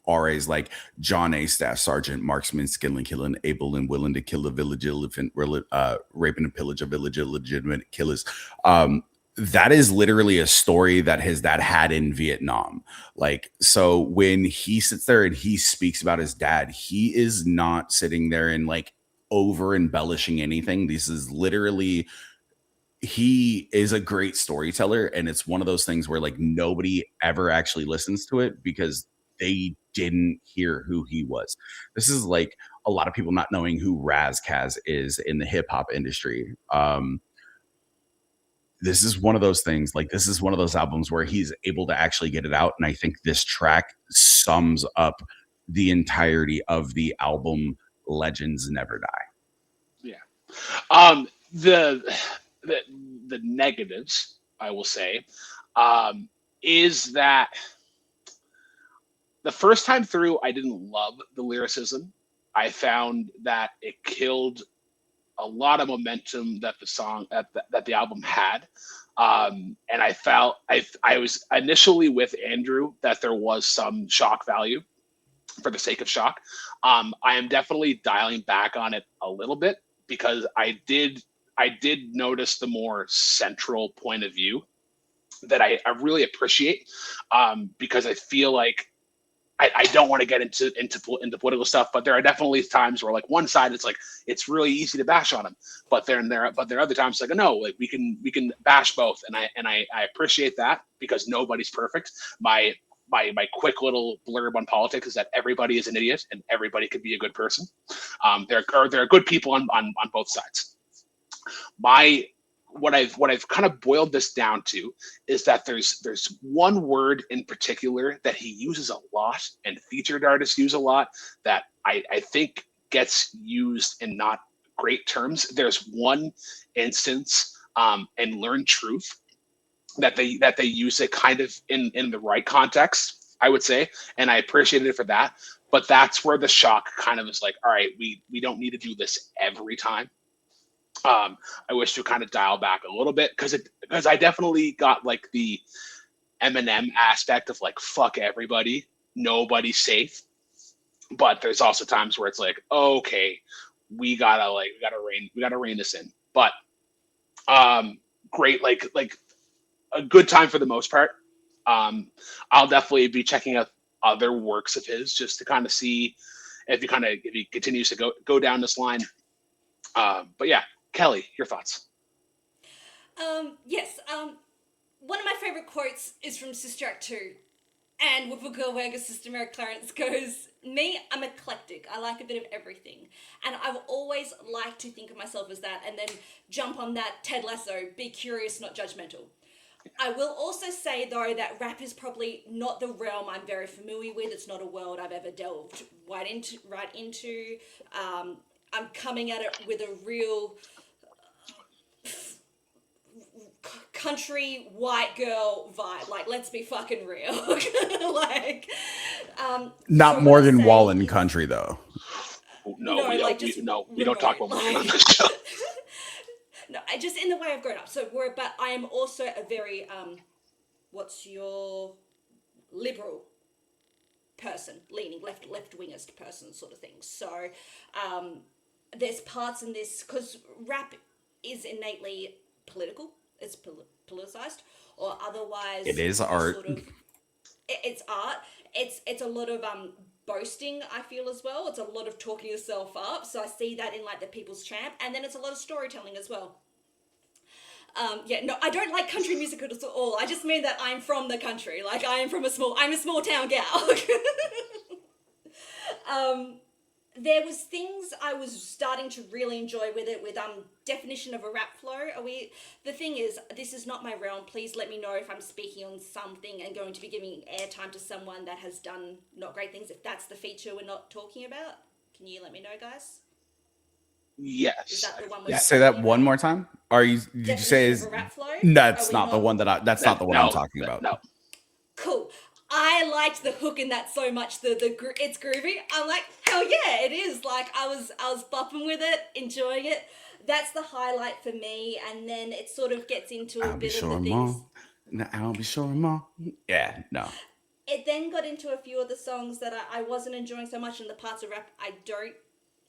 Ra's like John A. Staff Sergeant, marksman, skilling, killing, able and willing to kill a village elephant, raping and pillage a village illegitimate killers. That is literally a story that his dad had in Vietnam. Like, so when he sits there and he speaks about his dad, he is not sitting there and like over embellishing anything. This is literally, he is a great storyteller, and it's one of those things where like nobody ever actually listens to it because they didn't hear who he was. This is like a lot of people not knowing who Raz Kaz is in the hip hop industry. This is one of those things, like this is one of those albums where he's able to actually get it out, and I think this track sums up the entirety of the album Legends Never Die. Yeah. The negatives, I will say, is that the first time through, I didn't love the lyricism. I found that it killed a lot of momentum that the album had. And I felt I was initially with Andrew that there was some shock value for the sake of shock. I am definitely dialing back on it a little bit because I did notice the more central point of view that I really appreciate, because I feel like I don't want to get into political stuff, but there are definitely times where like one side it's really easy to bash on him, but there are other times like no, like we can bash both, and I appreciate that because nobody's perfect. My quick little blurb on politics is that everybody is an idiot and everybody could be a good person. There are good people on both sides. What I've kind of boiled this down to is that there's one word in particular that he uses a lot and featured artists use a lot that I think gets used in not great terms. There's one instance in Learn Truth that they use it kind of in the right context, I would say, and I appreciated it for that. But that's where the shock kind of is like, all right, we don't need to do this every time. I wish to kind of dial back a little bit because I definitely got like the Eminem aspect of like fuck everybody, nobody's safe. But there's also times where it's like, okay, we gotta rein this in. But great, like a good time for the most part. I'll definitely be checking out other works of his just to kind of see if he continues to go down this line. But yeah. Kelly, your thoughts? Yes. One of my favorite quotes is from Sister Act 2. And with a girl Wagger, Sister Mary Clarence goes, me, I'm eclectic. I like a bit of everything. And I've always liked to think of myself as that and then jump on that Ted Lasso, be curious, not judgmental. I will also say, though, that rap is probably not the realm I'm very familiar with. It's not a world I've ever delved right into. I'm coming at it with a real country white girl vibe. Like, let's be fucking real. Like, not so Morgan say, Wallen country though. No, we don't talk about Morgan on this show. No, I just in the way I've grown up. But I am also a very what's your liberal person, leaning left wingist person sort of thing. So there's parts in this because rap is innately political. It's politicized, or otherwise it is art. It's art. It's a lot of boasting, I feel, as well. It's a lot of talking yourself up. So I see that in like the People's Champ, and then it's a lot of storytelling as well. No, I don't like country music at all. I just mean that I'm from the country. Like I'm a small town gal. There was things I was starting to really enjoy with it, with definition of a rap flow. The thing is, this is not my realm. Please let me know if I'm speaking on something and going to be giving airtime to someone that has done not great things. If that's the feature we're not talking about, can you let me know, guys? Yes. Is that the one? Yeah. Say that one more time. Did you say is rap flow? That's not the one that I'm talking about. No. Cool. I liked the hook in that so much. It's groovy. I'm like, hell yeah, it is. Like I was bopping with it, enjoying it. That's the highlight for me. And then it sort of gets into a I'll be bit of sure, the things. Mom. No, I'll be sure, Mom. Yeah, no. It then got into a few of the songs that I wasn't enjoying so much, and the parts of rap I don't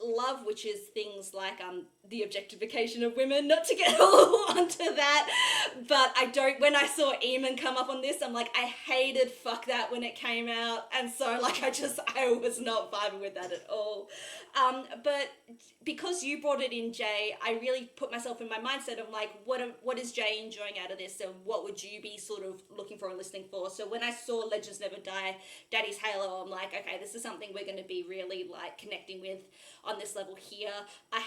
love, which is things like the objectification of women. Not to get all onto that, but I don't. When I saw Eamon come up on this, I'm like, I hated "fuck that" when it came out, and so like I was not vibing with that at all. But because you brought it in, Jay, I really put myself in my mindset of like, what is Jay enjoying out of this, and what would you be sort of looking for and listening for? So when I saw Legends Never Die, Daddy's Halo, I'm like, okay, this is something we're going to be really like connecting with on this level here. I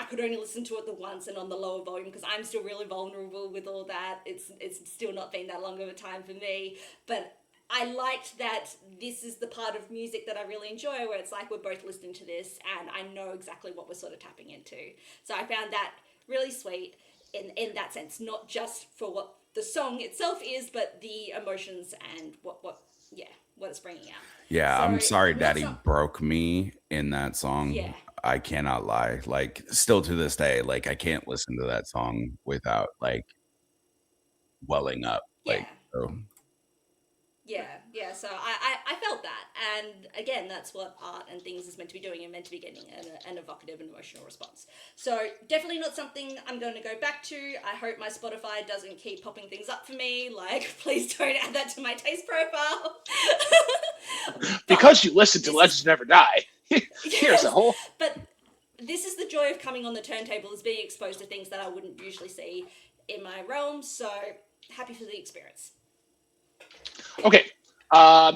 could only listen to it the once and on the lower volume because I'm still really vulnerable with all that. It's still not been that long of a time for me, but I liked that this is the part of music that I really enjoy where it's like we're both listening to this and I know exactly what we're sort of tapping into. So I found that really sweet in that sense, not just for what the song itself is, but the emotions and what it's bringing out. Yeah, So I'm sorry, not Daddy some, broke me in that song. yeah, I cannot lie. Like, still to this day, like, I can't listen to that song without like welling up. yeah. Like, so Yeah. So I felt that, and again, that's what art and things is meant to be doing, and meant to be getting an evocative and emotional response. So definitely not something I'm going to go back to. I hope my Spotify doesn't keep popping things up for me. Like, please don't add that to my taste profile. Because But you listen to this Legends is Never Die. Here's a yes, whole. but this is the joy of coming on the turntable, is being exposed to things that I wouldn't usually see in my realm. So happy for the experience. Okay.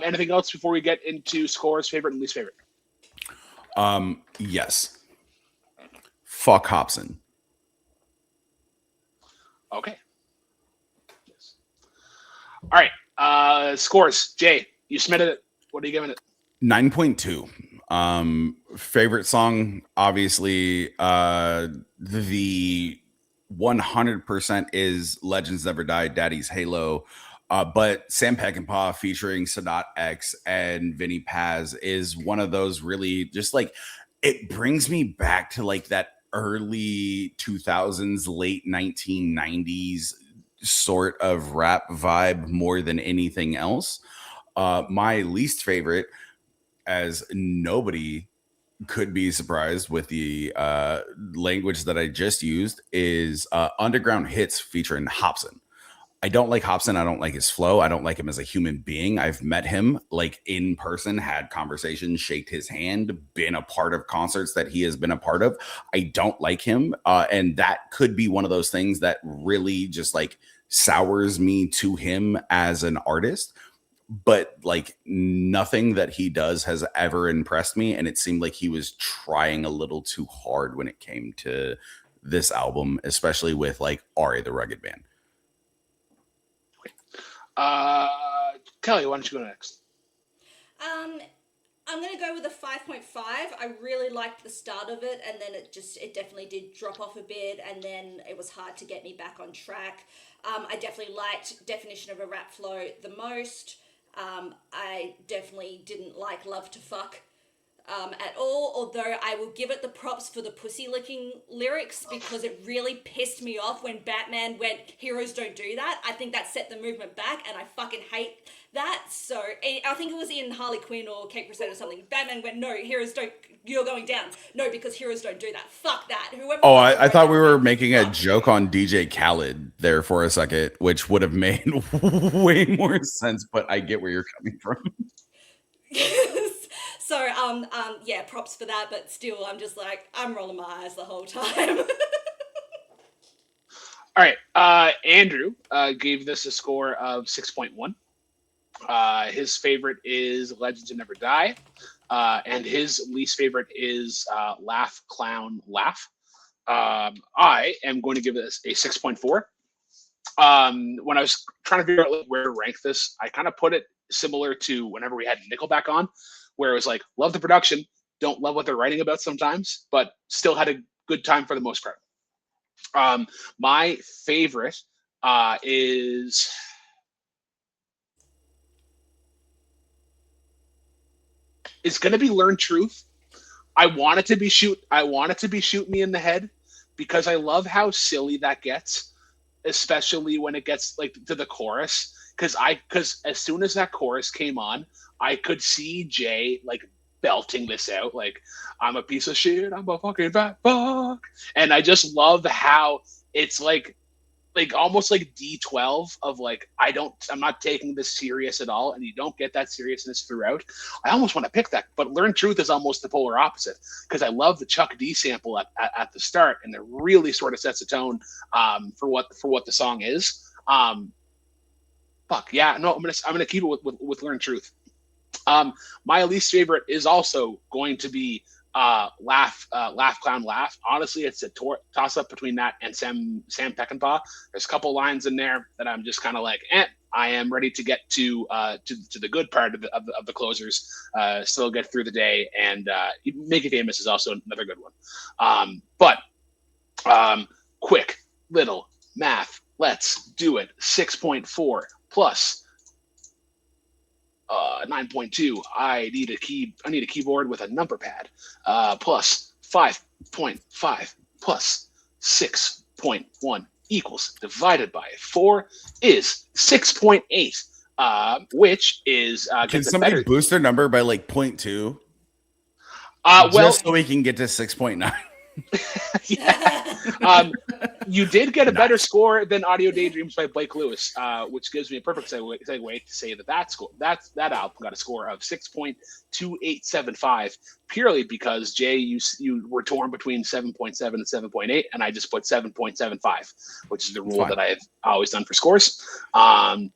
Anything else before we get into scores, favorite and least favorite? yes. Fuck Hobson. Okay. Yes. All right. Scores. Jay, you submitted it. What are you giving it? 9.2. Favorite song, obviously, the 100% is Legends Never Die, Daddy's Halo. But Sam Peckinpah featuring Sadat X and Vinny Paz is one of those really just like, it brings me back to like that early 2000s, late 1990s sort of rap vibe more than anything else. My least favorite, as nobody could be surprised with the language that I just used, is Underground Hits featuring Hobson. I don't like Hobson. I don't like his flow. I don't like him as a human being. I've met him like in person, had conversations, shaked his hand, been a part of concerts that he has been a part of. I don't like him. And that could be one of those things that really just like sours me to him as an artist. But like nothing that he does has ever impressed me. And it seemed like he was trying a little too hard when it came to this album, especially with like Ari the Rugged Band. Uh, Kelly, why don't you go next? Um, I'm gonna go with a 5.5. I really liked the start of it, and then it definitely did drop off a bit, and then it was hard to get me back on track. I definitely liked Definition of a Rap Flow the most. I definitely didn't like Love to Fuck at all, although I will give it the props for the pussy licking lyrics because it really pissed me off when Batman went, heroes don't do that. I think that set the movement back, and I fucking hate that. So I think it was in Harley Quinn or Kate Crusade or something. Batman went, no, heroes don't, you're going down. No, because heroes don't do that. Fuck that. Whoever Oh, fucking I wrote thought that we were went, making a fuck joke you. on DJ Khaled there for a second, which would have made way more sense, but I get where you're coming from. So yeah, props for that, but still I'm just like, I'm rolling my eyes the whole time. All right. Andrew gave this a score of 6.1. His favorite is Legends of Never Die. And his least favorite is Laugh, Clown, Laugh. I am going to give this a 6.4. When I was trying to figure out like, where to rank this, I kind of put it similar to whenever we had Nickelback on, where it was like, love the production, don't love what they're writing about sometimes, but still had a good time for the most part. My favorite is is going to be Learn Truth. I want it to be Shoot Me in the Head, because I love how silly that gets, especially when it gets like to the chorus. Because as soon as that chorus came on, I could see Jay like belting this out, like, I'm a piece of shit, I'm a fucking fat fuck. And I just love how it's like almost like D12 of like, I'm not taking this serious at all, and you don't get that seriousness throughout. I almost want to pick that, but Learn Truth is almost the polar opposite, because I love the Chuck D sample at the start, and it really sort of sets a tone for what the song is. Fuck yeah, no, I'm gonna keep it with Learn Truth. My least favorite is also going to be Laugh Clown Laugh. Honestly, it's a toss up between that and Sam Peckinpah. There's a couple lines in there that I'm just kind of like, I am ready to get to the good part of the closers. Still get through the day, and Make It Famous is also another good one. But quick little math. Let's do it. 6.4 plus 9.2. I need a keyboard with a number pad. Plus 5.5 plus 6.1 equals divided by 4 is 6.8. Which is can somebody boost their number by like 0.2? Just so we can get to 6.9. Yeah. You did get a better score than Audio Daydreams by Blake Lewis, which gives me a perfect segue to say that album got a score of 6.2875, purely because, Jay, you were torn between 7.7 and 7.8, and I just put 7.75, which is the rule that I've always done for scores. I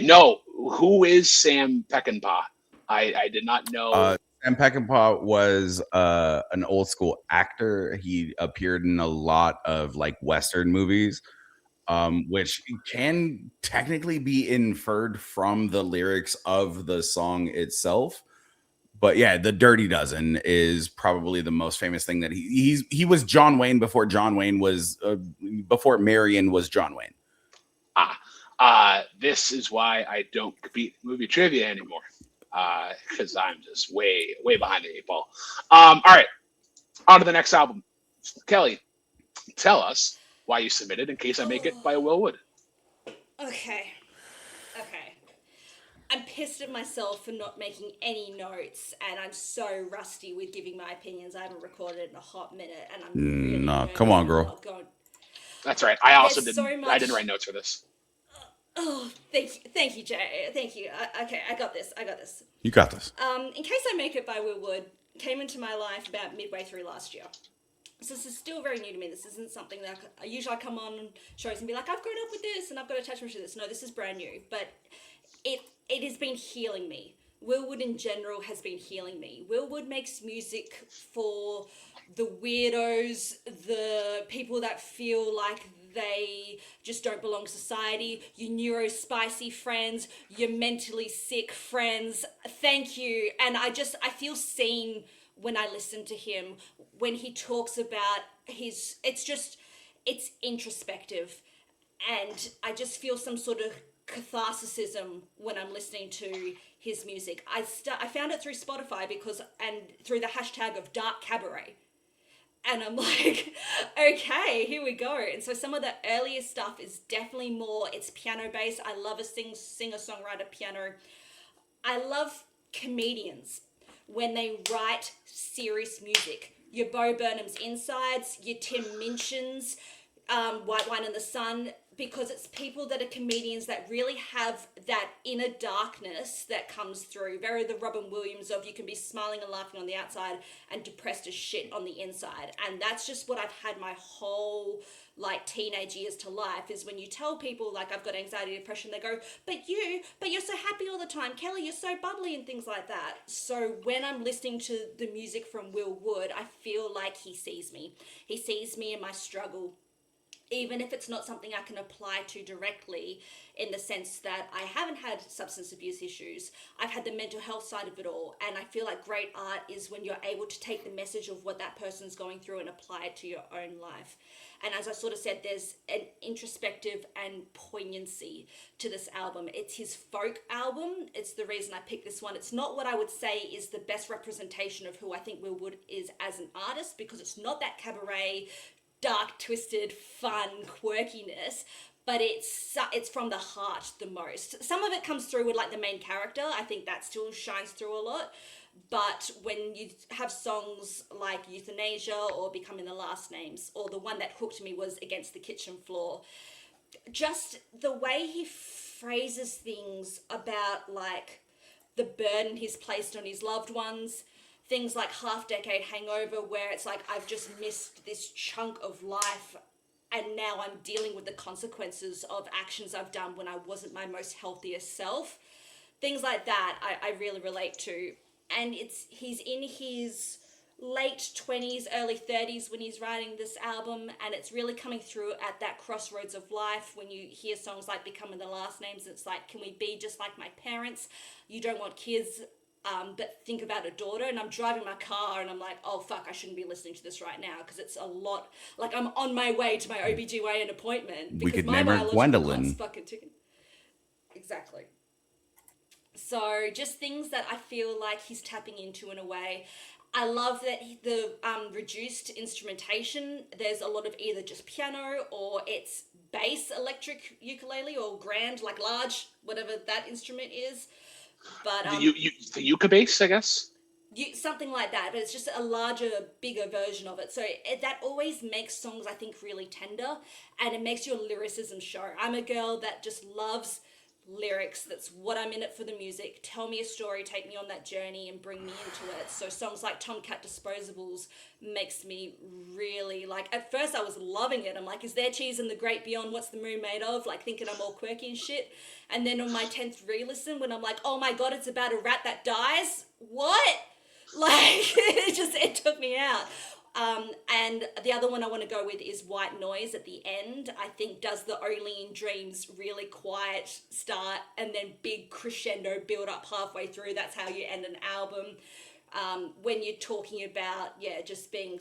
know who is Sam Peckinpah. I did not know. Sam Peckinpah was an old school actor. He appeared in a lot of like Western movies, which can technically be inferred from the lyrics of the song itself. But yeah, the Dirty Dozen is probably the most famous thing that he was John Wayne before before Marion was John Wayne. This is why I don't compete in movie trivia anymore. Because I'm just way behind the 8 ball. All right, on to the next album. Kelly, tell us why you submitted In Case I Make It by Will Wood. Okay. I'm pissed at myself for not making any notes, and I'm so rusty with giving my opinions. I haven't recorded it in a hot minute, and I'm really come on, girl. That's right. I also didn't. I didn't write notes for this. Oh, thank you, Jay. Thank you. Okay, I got this. You got this. In Case I Make It by Will Wood came into my life about midway through last year. So this is still very new to me. This isn't something that I usually come on shows and be like, I've grown up with this and I've got attachment to this. No, this is brand new. But it has been healing me. Will Wood in general has been healing me. Will Wood makes music for the weirdos, the people that feel like they just don't belong to society, your neurospicy friends, your mentally sick friends. Thank you. And I feel seen when I listen to him, when he talks about it's introspective. And I just feel some sort of catharsicism when I'm listening to his music. I found it through Spotify and through the hashtag of Dark Cabaret. And I'm like, okay, here we go. And so some of the earlier stuff is definitely more, it's piano based. I love a singer-songwriter piano. I love comedians when they write serious music. Your Bo Burnham's Insides, your Tim Minchin's, White Wine in the Sun, because it's people that are comedians that really have that inner darkness that comes through. Very the Robin Williams of you can be smiling and laughing on the outside and depressed as shit on the inside. And that's just what I've had my whole like teenage years to life, is when you tell people like I've got anxiety, depression, they go, but you're so happy all the time, Kelly, you're so bubbly and things like that. So when I'm listening to the music from Will Wood, I feel like he sees me. He sees me in my struggle. even if it's not something I can apply to directly, in the sense that I haven't had substance abuse issues. I've had the mental health side of it all. And I feel like great art is when you're able to take the message of what that person's going through and apply it to your own life. And as I sort of said, there's an introspective and poignancy to this album. It's his folk album. It's the reason I picked this one. It's not what I would say is the best representation of who I think Will Wood is as an artist, because it's not that cabaret, dark, twisted, fun quirkiness, but it's from the heart the most. Some of it comes through with like the main character. I think that still shines through a lot. But when you have songs like Euthanasia or Becoming the Last Names, or the one that hooked me was Against the Kitchen Floor, just the way he phrases things about like the burden he's placed on his loved ones, things like Half Decade Hangover, where it's like, I've just missed this chunk of life and now I'm dealing with the consequences of actions I've done when I wasn't my most healthiest self. Things like that I really relate to. And he's in his late 20s, early 30s when he's writing this album, and it's really coming through at that crossroads of life when you hear songs like Becoming the Last Names. It's like, can we be just like my parents? You don't want kids, but think about a daughter. And I'm driving my car and I'm like, oh fuck, I shouldn't be listening to this right now, because it's a lot. Like, I'm on my way to my OBGYN appointment because We could my name her biological Gwendolyn. clock's fucking ticking. Exactly. So just things that I feel like he's tapping into in a way. I love that the reduced instrumentation, there's a lot of either just piano or it's bass electric ukulele or grand, like large, whatever that instrument is. But the yucca bass, I guess. Something like that, but it's just a larger, bigger version of it. So that always makes songs, I think, really tender, and it makes your lyricism show. I'm a girl that just loves lyrics. That's what I'm in it for, the music. Tell me a story, take me on that journey and bring me into it. So songs like Tomcat Disposables makes me really, like, at first I was loving it. I'm like, is there cheese in the great beyond? What's the moon made of? Like, thinking I'm all quirky and shit. And then on my 10th re-listen, when I'm like, oh my god, it's about a rat that dies? What? Like, it took me out. And the other one I want to go with is White Noise at the end. I think does the Only in Dreams really quiet start and then big crescendo build up halfway through. That's how you end an album. When you're talking about, just being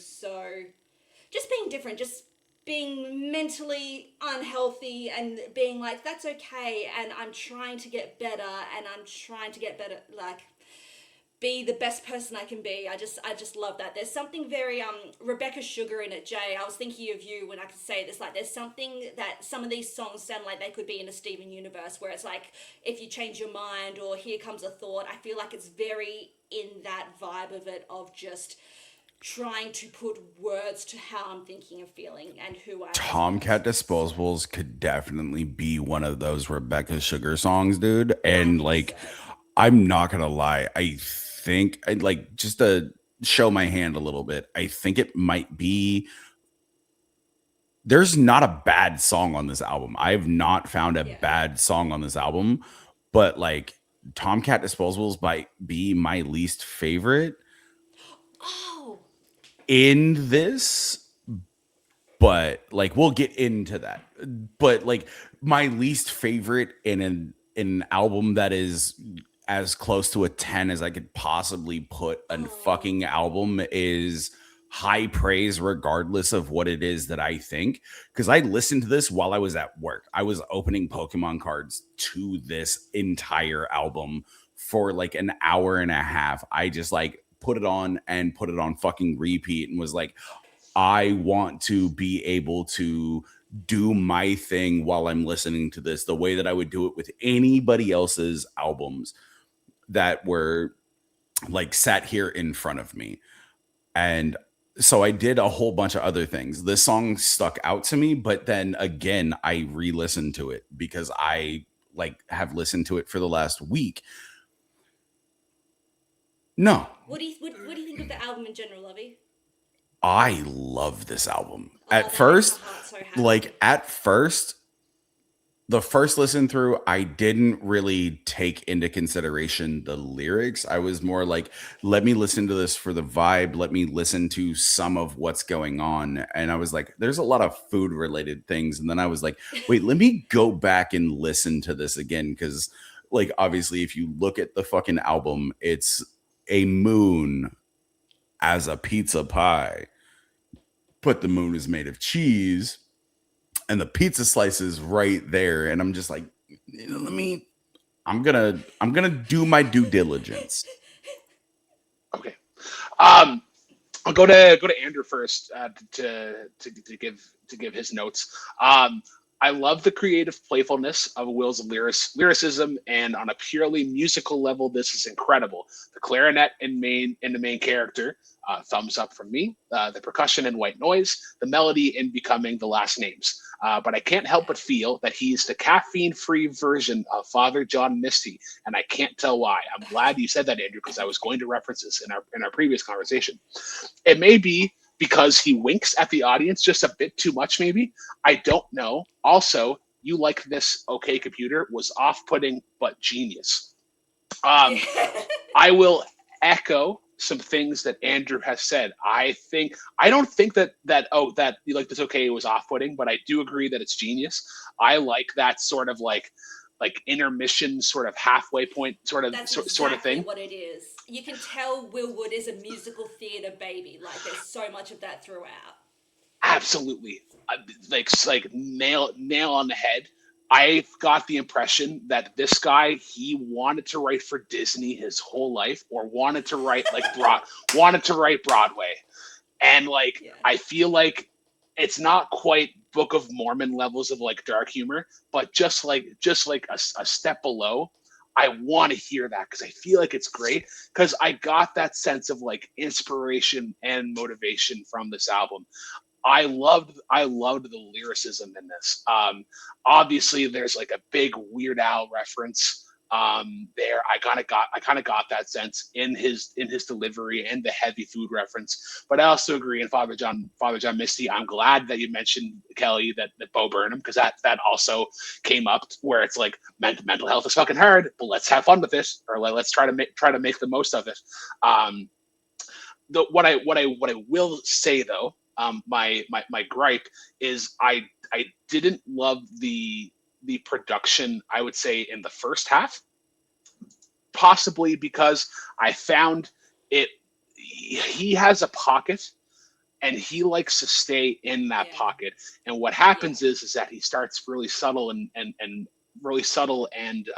different, just being mentally unhealthy and being like, that's okay, and I'm trying to get better, like, be the best person I can be. I just love that. There's something very Rebecca Sugar in it, Jay. I was thinking of you when I could say this. Like, there's something that some of these songs sound like they could be in a Steven universe, where it's like, if you change your mind, or here comes a thought. I feel like it's very in that vibe of it, of just trying to put words to how I'm thinking and feeling and who I am. Tomcat Disposables could definitely be one of those Rebecca Sugar songs, dude. And 100%. like, I'm not gonna lie, I think I'd like, just to show my hand a little bit, I think it might be, there's not a bad song on this album. I've not found a bad song on this album, but like, Tomcat Disposables might be my least favorite in this, but like, we'll get into that. But like, my least favorite in an album that is as close to a 10 as I could possibly put a fucking album is High Praise, regardless of what it is that I think. Because I listened to this while I was at work. I was opening Pokemon cards to this entire album for like an hour and a half. I just like put it on fucking repeat and was like, I want to be able to do my thing while I'm listening to this, the way that I would do it with anybody else's albums that were like sat here in front of me. And so I did a whole bunch of other things. This song stuck out to me, but then again, I re-listened to it because I like have listened to it for the last week. No. What do you think of the album in general, Lovey? I love this album. At first, the first listen through, I didn't really take into consideration the lyrics. I was more like, let me listen to this for the vibe. Let me listen to some of what's going on. And I was like, there's a lot of food related things. And then I was like, wait, let me go back and listen to this again. Cause like, obviously, if you look at the fucking album, it's a moon as a pizza pie, but the moon is made of cheese and the pizza slice is right there. And I'm just like, let me, I'm gonna do my due diligence. Okay. Um, I'll go to Andrew first to give his notes. I love the creative playfulness of Will's lyricism, and on a purely musical level, this is incredible. The clarinet in the main character, thumbs up from me. The percussion in White Noise, the melody in Becoming the Last Names. But I can't help but feel that he's the caffeine-free version of Father John Misty, and I can't tell why. I'm glad you said that, Andrew, because I was going to reference this in our previous conversation. It may be because he winks at the audience just a bit too much, maybe. I don't know. Also, You Like This, Okay Computer was off-putting but genius. Um, Yeah. I will echo some things that Andrew has said. I don't think that You Like This Okay was off-putting, but I do agree that it's genius. I like that sort of like intermission, sort of halfway point, That's sort of exactly thing. what it is. You can tell Will Wood is a musical theatre baby. Like, there's so much of that throughout. Absolutely. Like nail on the head. I got the impression that this guy, he wanted to write for Disney his whole life, or wanted to write Broadway. And like Yeah. I feel like it's not quite Book of Mormon levels of like dark humor, but just like a step below. I want to hear that because I feel like it's great, because I got that sense of like inspiration and motivation from this album. I loved the lyricism in this. Obviously, there's like a big Weird Al reference there. I kind of got that sense in his delivery and the heavy food reference. But I also agree in Father John Misty. I'm glad that you mentioned, Kelly, that Bo Burnham, because that also came up, where it's like mental health is fucking hard, but let's have fun with this, or like, let's try to make the most of it. Um, what I will say though, my gripe is I didn't love the production. I would say in the first half, possibly because I found it. He has a pocket, and he likes to stay in that Yeah. pocket. And what Yeah. happens is that he starts really subtle and really subtle and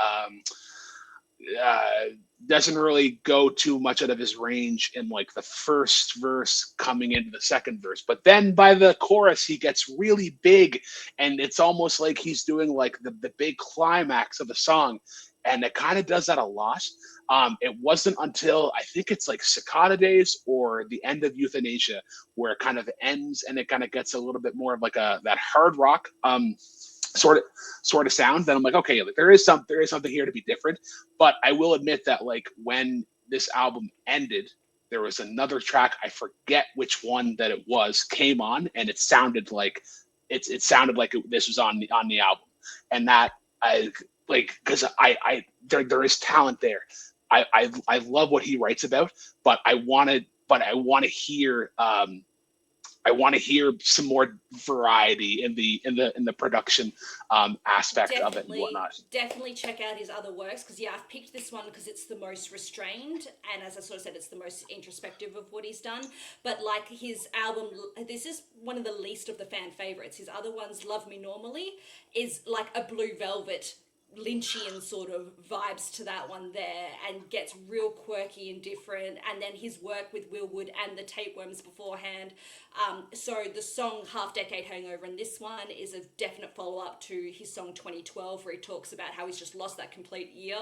uh, doesn't really go too much out of his range in like the first verse coming into the second verse. But then by the chorus, he gets really big, and it's almost like he's doing like the big climax of the song. And it kind of does that a lot. It wasn't until I think it's like Cicada Days or the end of Euthanasia where it kind of ends, and it kind of gets a little bit more of like that hard rock sort of sound. Then I'm like, okay, like there is something here to be different. But I will admit that like when this album ended, there was another track, I forget which one that it was, came on, and it sounded like this was on the album. And that I like, because there is talent there. I love what he writes about, but I want to hear I want to hear some more variety in the production aspect of it and Definitely, whatnot. definitely check out his other works, because yeah, I've picked this one because it's the most restrained, and as I sort of said, it's the most introspective of what he's done. But like his album, this is one of the least of the fan favorites. His other ones, Love Me Normally, is like a Blue Velvet Lynchian sort of vibes to that one there, and gets real quirky and different. And then his work with Will Wood and the Tapeworms beforehand. So the song Half Decade Hangover in this one is a definite follow up to his song 2012, where he talks about how he's just lost that complete year.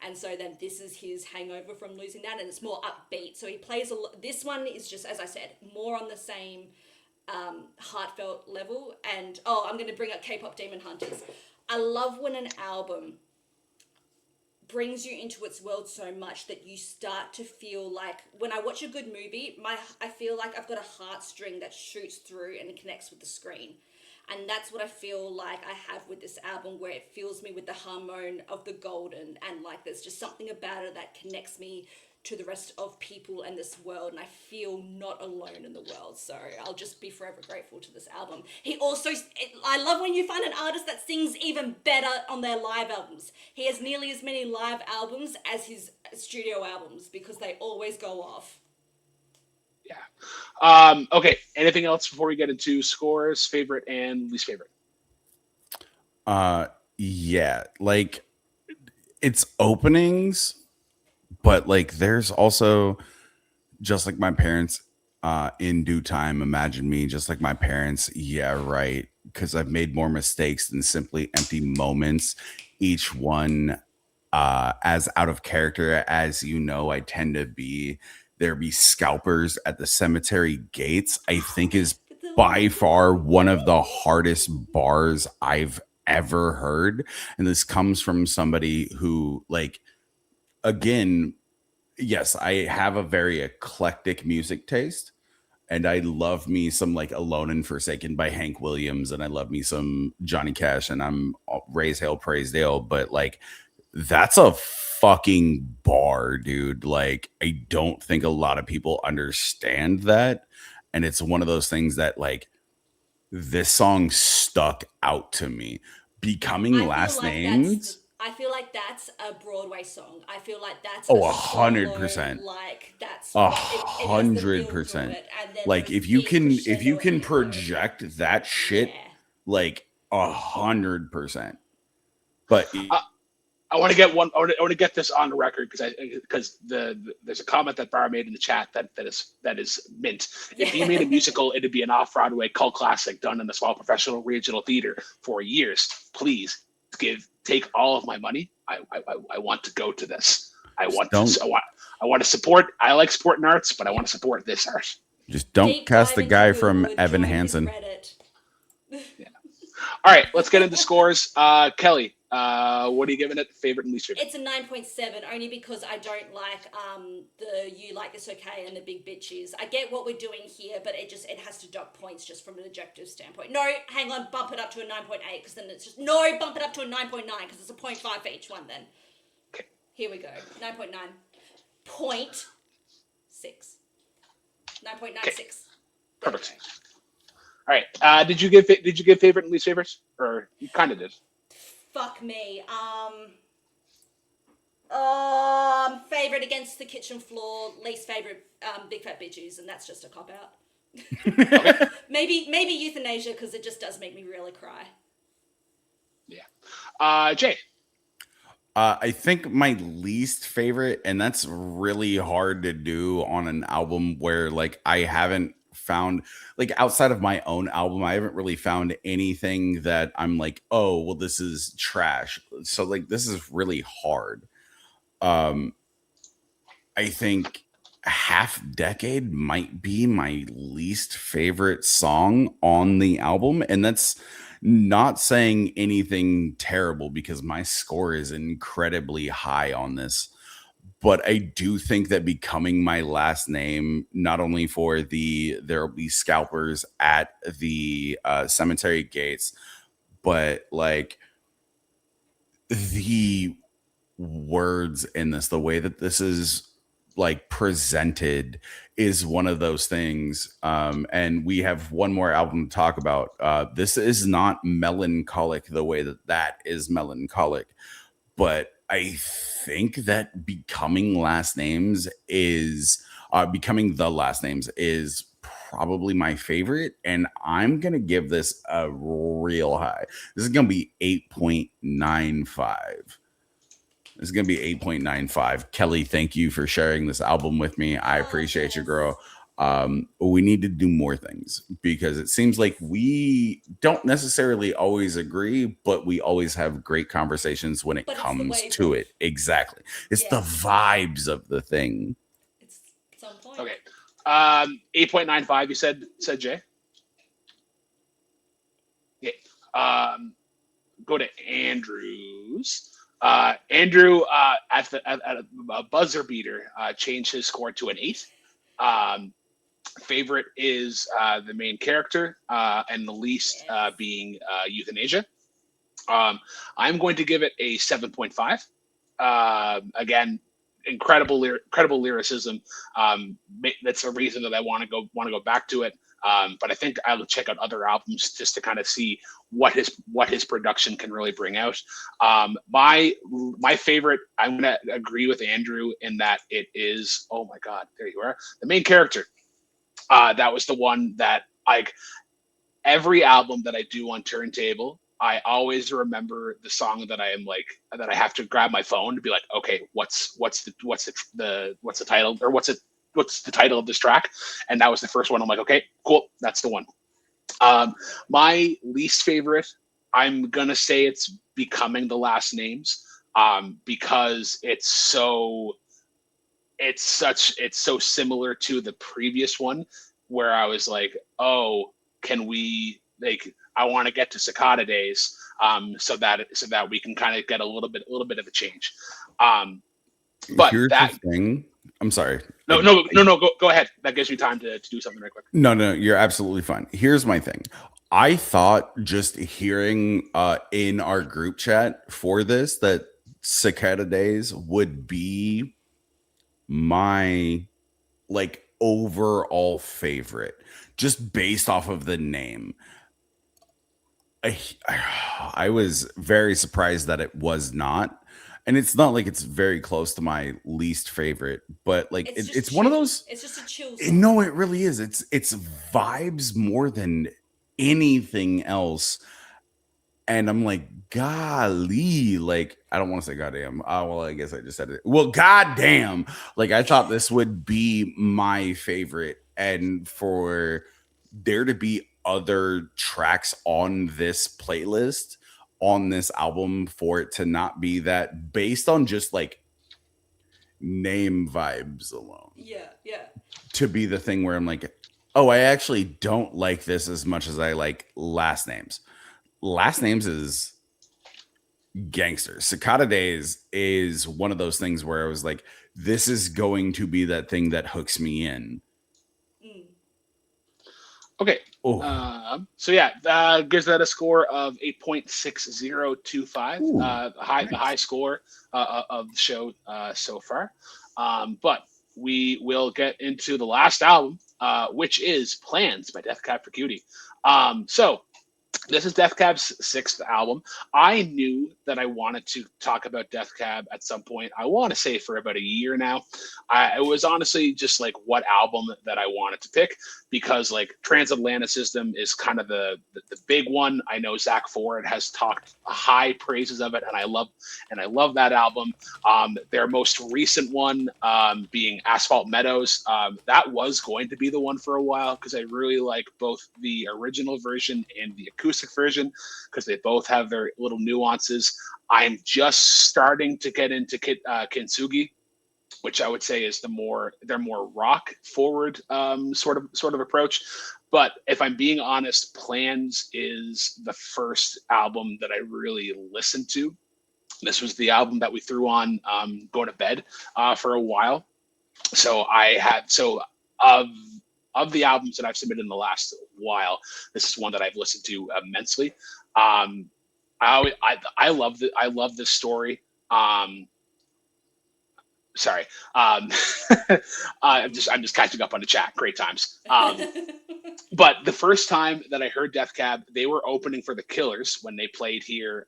And so then this is his hangover from losing that, and it's more upbeat. So he plays a lot. This one is just, as I said, more on the same heartfelt level. And oh, I'm going to bring up K-pop Demon Hunters. I love when an album brings you into its world so much that you start to feel like, when I watch a good movie, I feel like I've got a heartstring that shoots through and connects with the screen. And that's what I feel like I have with this album, where it fills me with the hormone of the golden, and like there's just something about it that connects me to the rest of people and this world, and I feel not alone in the world. So I'll just be forever grateful to this album. He also, I love when you find an artist that sings even better on their live albums. He has nearly as many live albums as his studio albums, because they always go off. Yeah. Okay. Anything else before we get into scores, favorite and least favorite? Yeah, like it's openings, but like there's also just like my parents, in due time, imagine me, just like my parents, yeah, right, because I've made more mistakes than simply empty moments, each one as out of character as you know I tend to be. There be scalpers at the cemetery gates, I think is by far one of the hardest bars I've ever heard. And this comes from somebody who, like, again, yes, I have a very eclectic music taste, and I love me some like Alone and Forsaken by Hank Williams, and I love me some Johnny Cash, and I'm Raise Hail Praise Dale, but like that's a fucking bar, dude. Like I don't think a lot of people understand that, and it's one of those things that like this song stuck out to me. Becoming Last Names. I feel like that's a Broadway song. I feel like that's Oh, a solo, 100%. like that's A what it has the build to 100%. it, and then Like those big if you crescendo can at the end. project that shit, Yeah. like 100%. But I want to get one. I want to get this on the record because there's a comment that Bar made in the chat that is mint. If he made a musical, it'd be an off-Broadway cult classic done in a small professional regional theater for years. Please take all of my money. I want to go to this. I want to support. I like supporting arts, but I want to support this art. Just don't cast the guy from Evan Hansen. Yeah. All right, let's get into scores. Kelly, what are you giving it? Favorite and least favorite? It's a 9.7, only because I don't like the You Like This Okay and the Big Bitches. I get what we're doing here, but it has to dock points just from an objective standpoint. No, hang on, bump it up to a 9.8, because then it's just, no, bump it up to a 9.9, because it's a 0.5 for each one then. Okay. Here we go, 9.9. 0.6. 9.96. Okay. Perfect. All right. Did you give favorite and least favorites, or you kind of did? Fuck me. Favorite Against the Kitchen Floor. Least favorite Big Fat Bitches, and that's just a cop out. Okay. Maybe Euthanasia, because it just does make me really cry. Yeah. Jay. I think my least favorite, and that's really hard to do on an album where like I haven't found, like outside of my own album, I haven't really found anything that I'm like, oh well, this is trash. So like this is really hard. I think Half Decade might be my least favorite song on the album, and that's not saying anything terrible because my score is incredibly high on this. But I do think that Becoming My Last Name, not only for there'll be scalpers at the cemetery gates, but like the words in this, the way that this is like presented is one of those things. And we have one more album to talk about. This is not melancholic the way that is melancholic, but I think that Becoming the Last Names is probably my favorite, and I'm gonna give this a real high. This is gonna be 8.95. This is going to be 8.95. Kelly, thank you for sharing this album with me. I appreciate you, girl. We need to do more things because it seems like we don't necessarily always agree, but we always have great conversations when it comes to it. Exactly. It's the vibes of the thing. It's on point. Okay. 8.95, you said Jay? Yeah. Go to Andrews. Andrew, at a buzzer beater, changed his score to an 8. Favorite is the main character, and the least being Euthanasia. I'm going to give it a 7.5. Again, incredible lyricism. That's a reason that I want to go back to it. But I think I will check out other albums just to kind of see what his production can really bring out. My favorite, I'm gonna agree with Andrew in that it is. Oh my God, there you are, the main character. That was the one that, like, every album that I do on Turntable, I always remember the song that I am like that I have to grab my phone to be like, okay, what's the title, or what's the title of this track? And that was the first one. I'm like, okay, cool, that's the one. My least favorite, I'm gonna say it's Becoming the Last Names, because it's so similar to the previous one, where I was like, oh, can we, like, I want to get to Cicada Days, so that we can kind of get a little bit of a change. But Here's that the thing. I'm sorry. no, go ahead. That gives me time to do something right quick. No, you're absolutely fine. Here's my thing. I thought, just hearing in our group chat for this, that Cicada Days would be my, like, overall favorite, just based off of the name. I was very surprised that it was not. And it's not like it's very close to my least favorite, but like it's one of those. It's just a chill song. No, it really is. It's vibes more than anything else. And I'm like, golly, like, I don't want to say goddamn. Well, I guess I just said it. Well, goddamn. Like, I thought this would be my favorite. And for there to be other tracks on this playlist, on this album, for it to not be that, based on just like name vibes alone. Yeah. To be the thing where I'm like, oh, I actually don't like this as much as I like Last Names. Last Names is gangster. Cicada Days is one of those things where I was like, this is going to be that thing that hooks me in. Okay. So yeah, gives that a score of 8.6025. The high score of the show so far. But we will get into the last album, which is Plans by Death Cab for Cutie. So this is Death Cab's 6th album. I knew that I wanted to talk about Death Cab at some point. I want to say for about a year now. It was honestly just like what album that I wanted to pick, because like Transatlantic System is kind of the big one. I know Zach Ford has talked high praises of it, and I love that album. Their most recent one being Asphalt Meadows. That was going to be the one for a while, because I really like both the original version and the acoustic version, because they both have their little nuances. I'm just starting to get into Kintsugi, which I would say is they're more rock forward sort of approach. But if I'm being honest, Plans is the first album that I really listened to. This was the album that we threw on going to bed for a while. So of the albums that I've submitted in the last while, this is one that I've listened to immensely. I love this story. Sorry. I'm just catching up on the chat. Great times. But the first time that I heard Death Cab, they were opening for the Killers when they played here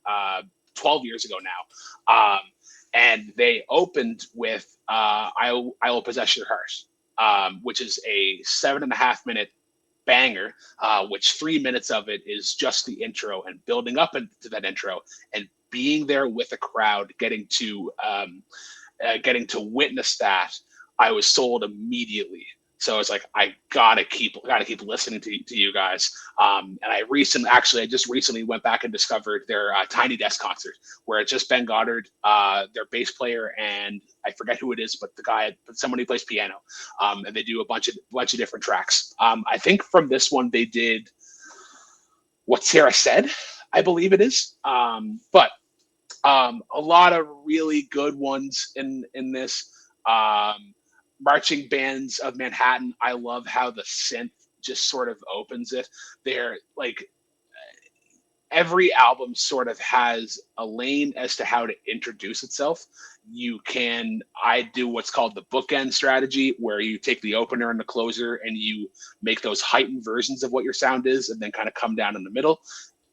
12 years ago now. And they opened with I Will Possess Your Heart, which is a 7.5 minute banger, which 3 minutes of it is just the intro and building up into that intro and being there with a crowd, getting to witness that. I was sold immediately. So it's like, I gotta keep listening to you guys. And I just recently went back and discovered their Tiny Desk concert, where it's just Ben Goddard, their bass player, and I forget who it is, but someone who plays piano. And they do a bunch of different tracks. I think from this one they did What Sarah Said, I believe it is. But a lot of really good ones in this. Marching Bands of Manhattan, I love how the synth just sort of opens it. They're like every album sort of has a lane as to how to introduce itself. I do what's called the bookend strategy, where you take the opener and the closer and you make those heightened versions of what your sound is, and then kind of come down in the middle.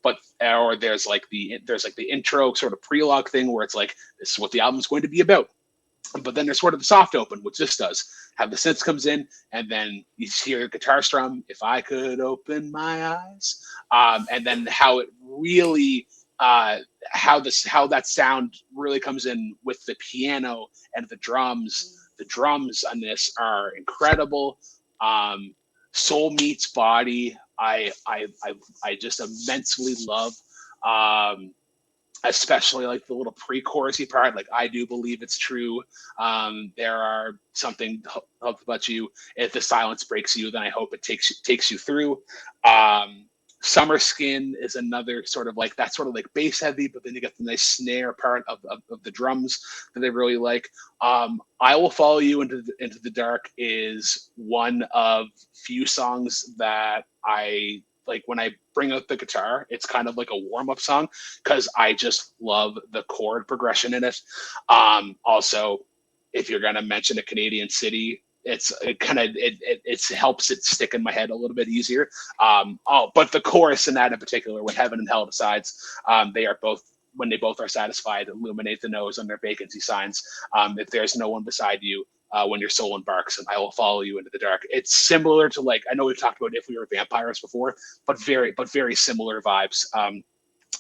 But or there's like the intro sort of prelogue thing where it's like, this is what the album's going to be about. But then there's sort of the soft open, which this does. Have the synths comes in, and then you hear a guitar strum, "If I could open my eyes," and then how it really, how that sound really comes in with the piano and the drums. The drums on this are incredible. Soul meets body. I just immensely love. Especially like the little pre-chorusy part, like "I do believe it's true." There are something about you. If the silence breaks you, then I hope it takes you through. Summer Skin is another sort of like that, sort of like bass heavy, but then you get the nice snare part of the drums that they really like. I Will Follow You into the Dark is one of few songs that I like when I bring out the guitar. It's kind of like a warm-up song because I just love the chord progression in it. Also, if you're gonna mention a Canadian city, it helps it stick in my head a little bit easier. But the chorus in that in particular, with "Heaven and Hell decides," they are both, when they both are satisfied, illuminate the nose on their vacancy signs. If there's no one beside you, when your soul embarks, and I will follow you into the dark. It's similar to, like, I know we've talked about If We Were Vampires before, but very similar vibes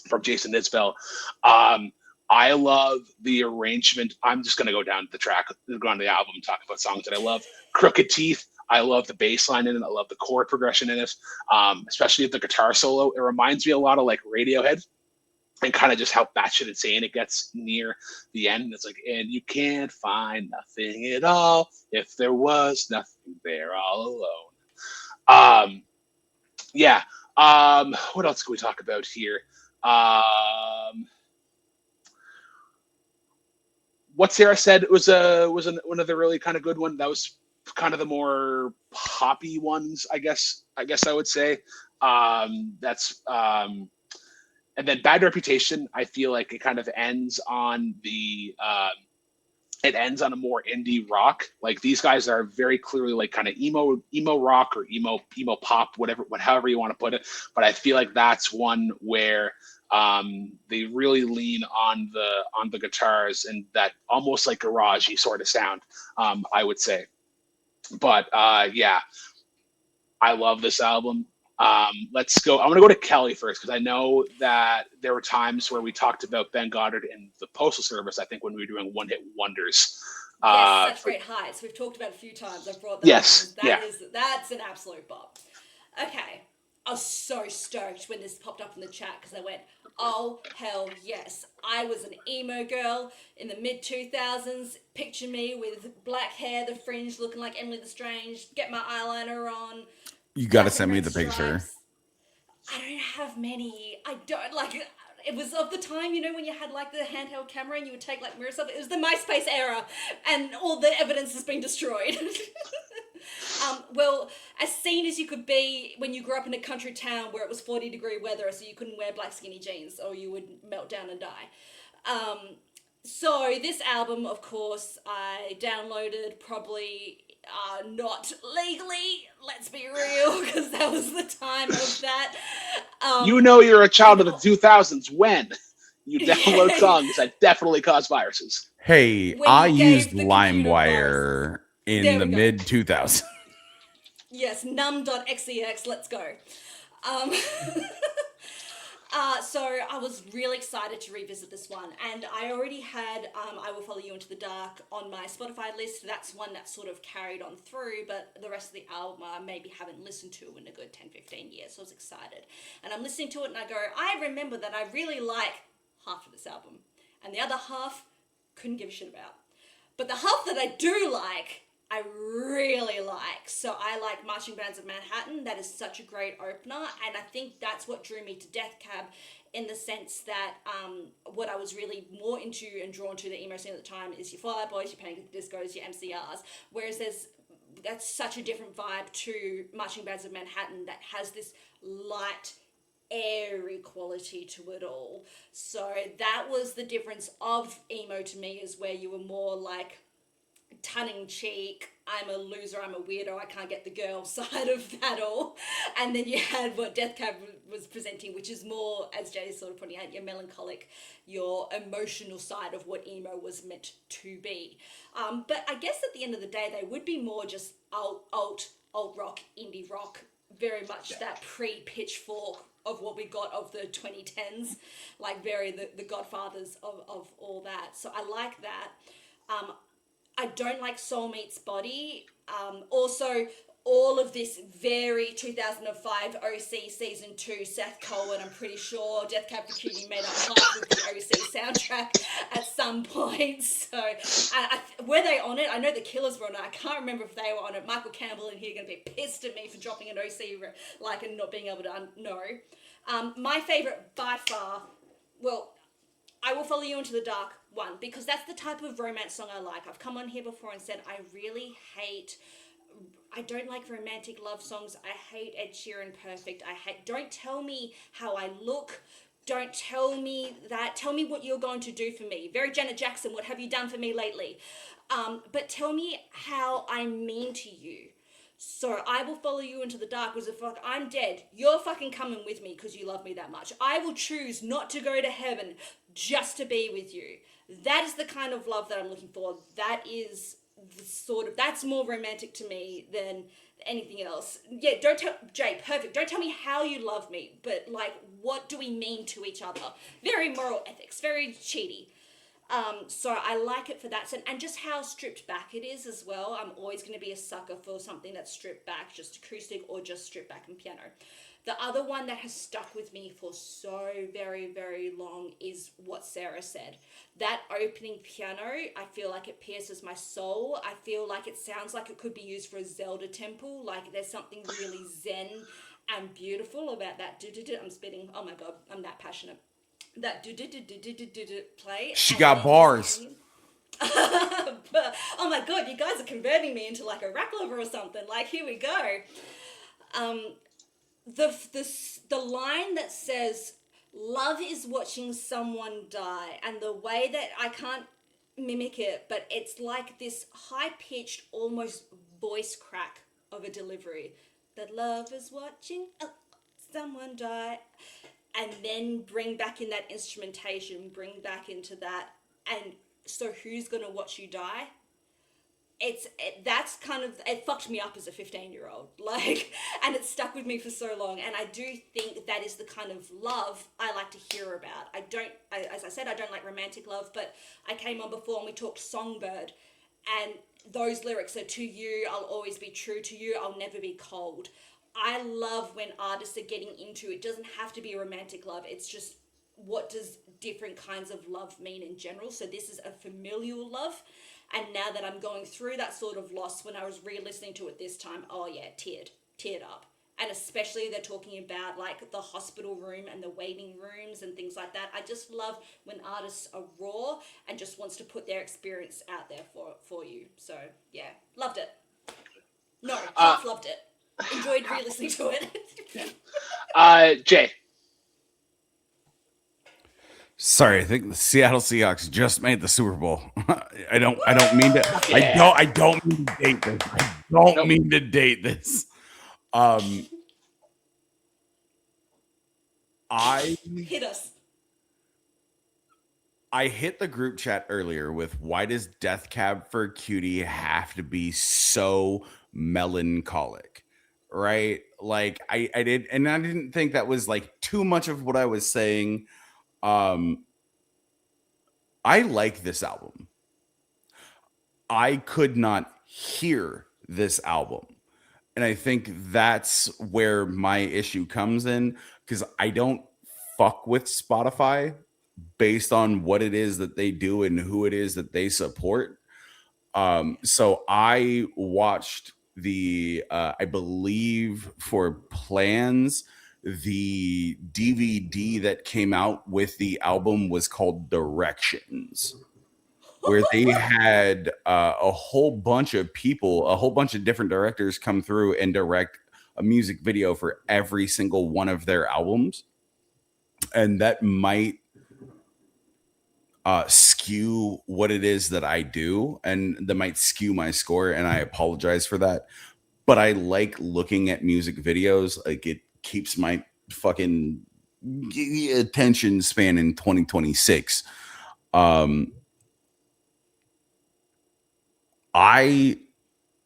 from Jason Isbell. I love the arrangement. I'm just going to go down the track, go on the album, and talk about songs that I love. Crooked Teeth. I love the bass line in it. I love the chord progression in it, especially the guitar solo. It reminds me a lot of like Radiohead, and kind of just how batshit insane it gets near the end. It's like, and you can't find nothing at all if there was nothing there all alone. Yeah. What else can we talk about here? What Sarah said was another really kind of good one. That was kind of the more poppy ones, I guess I would say. That's And then Bad Reputation, I feel like it kind of ends on it ends on a more indie rock. Like, these guys are very clearly like kind of emo rock or emo pop, however you want to put it. But I feel like that's one where they really lean on the guitars and that almost like garagey sort of sound, I would say. But yeah, I love this album. Let's go. I'm going to go to Kelli first, because I know that there were times where we talked about Ben Goddard and the Postal Service, I think, when we were doing One Hit Wonders. Yes, Such Great Heights. We've talked about it a few times. I've brought that yes, up. That's an absolute bop. Okay. I was so stoked when this popped up in the chat, because I went, oh, hell yes. I was an emo girl in the mid-2000s. Picture me with black hair, the fringe, looking like Emily the Strange, get my eyeliner on. You got to send me the picture. I don't have many. I don't, like, it was of the time, when you had like the handheld camera and you would take like mirror stuff. It was the MySpace era, and all the evidence has been destroyed. Well, as seen as you could be when you grew up in a country town where it was 40-degree weather, so you couldn't wear black skinny jeans or you would melt down and die. So this album, of course, I downloaded probably not legally, let's be real, because that was the time of that. You're a child of the 2000s when you download songs that definitely cause viruses. Hey, I used LimeWire in the mid-2000s. Yes, num.xex, let's go. So I was really excited to revisit this one, and I already had I Will Follow You Into the Dark on my Spotify list. That's one that sort of carried on through, but the rest of the album I maybe haven't listened to in a good 10-15 years, so I was excited. And I'm listening to it and I go, I remember that I really like half of this album, and the other half couldn't give a shit about. But the half that I do like, I really like. So I like Marching Bands of Manhattan. That is such a great opener, and I think that's what drew me to Death Cab, in the sense that what I was really more into and drawn to the emo scene at the time is your Fall Out Boys, your Panic at the Discos, your MCRs. Whereas that's such a different vibe to Marching Bands of Manhattan that has this light, airy quality to it all. So that was the difference of emo to me, is where you were more like tongue-in-cheek, I'm a loser, I'm a weirdo, I can't get the girl side of that all. And then you had what Death Cab was presenting, which is more, as Jay's sort of pointing out, your melancholic, your emotional side of what emo was meant to be. But I guess at the end of the day, they would be more just alt rock, indie rock, very much that pre-Pitchfork of what we got of the 2010s, like very the godfathers of all that. So I like that. I don't like Soul Meets Body. Also, all of this very 2005 OC Season 2 Seth Cohen, I'm pretty sure Death Cab for Cutie made up half of the OC soundtrack at some point. So, were they on it? I know the Killers were on it. I can't remember if they were on it. Michael Campbell in here going to be pissed at me for dropping an OC like and not being able to know. My favourite by far, well, I Will Follow You Into the Dark one, because that's the type of romance song I like. I've come on here before and said I don't like romantic love songs. I hate Ed Sheeran Perfect. Don't tell me how I look. Don't tell me that. Tell me what you're going to do for me. Very Janet Jackson, what have you done for me lately? But tell me how I mean to you. So I Will Follow You Into the Dark was I'm dead. You're fucking coming with me because you love me that much. I will choose not to go to heaven just to be with you. That is the kind of love that I'm looking for. That is that's more romantic to me than anything else. Yeah, don't tell, Jay, perfect. Don't tell me how you love me, but like, what do we mean to each other? Very moral ethics, very cheaty. So I like it for that, and just how stripped back it is as well. I'm always going to be a sucker for something that's stripped back, just acoustic or just stripped back and piano. The other one that has stuck with me for so very, very long is What Sarah Said. That opening piano, I feel like it pierces my soul. I feel like it sounds like it could be used for a Zelda temple. Like there's something really zen and beautiful about that. I'm spitting. Oh my God, I'm that passionate. That play. She got bars. Oh my God, you guys are converting me into like a rap lover or something. Like, here we go. The line that says, love is watching someone die, and the way that I can't mimic it, but it's like this high-pitched, almost voice crack of a delivery. That love is watching someone die. And then bring back in that instrumentation, bring back into that, and so who's gonna watch you die? That's kind of, it fucked me up as a 15-year-old, like, and it stuck with me for so long. And I do think that is the kind of love I like to hear about. As I said, I don't like romantic love, but I came on before and we talked Songbird, and those lyrics are, to you, I'll always be true to you, I'll never be cold. I love when artists are getting into, it doesn't have to be a romantic love, it's just what does different kinds of love mean in general. So this is a familial love, and now that I'm going through that sort of loss, when I was re-listening to it this time, oh yeah, teared up. And especially they're talking about like the hospital room and the waiting rooms and things like that. I just love when artists are raw and just wants to put their experience out there for you. So yeah, loved it. No, just loved it. Enjoyed re-listening to it. Jay. Sorry, I think the Seattle Seahawks just made the Super Bowl. I don't mean to. Yeah. I don't mean to date this. I don't mean to date this. Hit us. I hit the group chat earlier with, why does Death Cab for Cutie have to be so melancholic? Right? Like I did, and I didn't think that was like too much of what I was saying. I like this album. I could not hear this album. And I think that's where my issue comes in, because I don't fuck with Spotify based on what it is that they do and who it is that they support. So I watched I believe for plans, the DVD that came out with the album was called Directions, where they had a whole bunch of people, a whole bunch of different directors come through and direct a music video for every single one of their albums. And that might skew what it is that I do, and that might skew my score, and I apologize for that. But I like looking at music videos. Like, it keeps my fucking attention span in 2026. I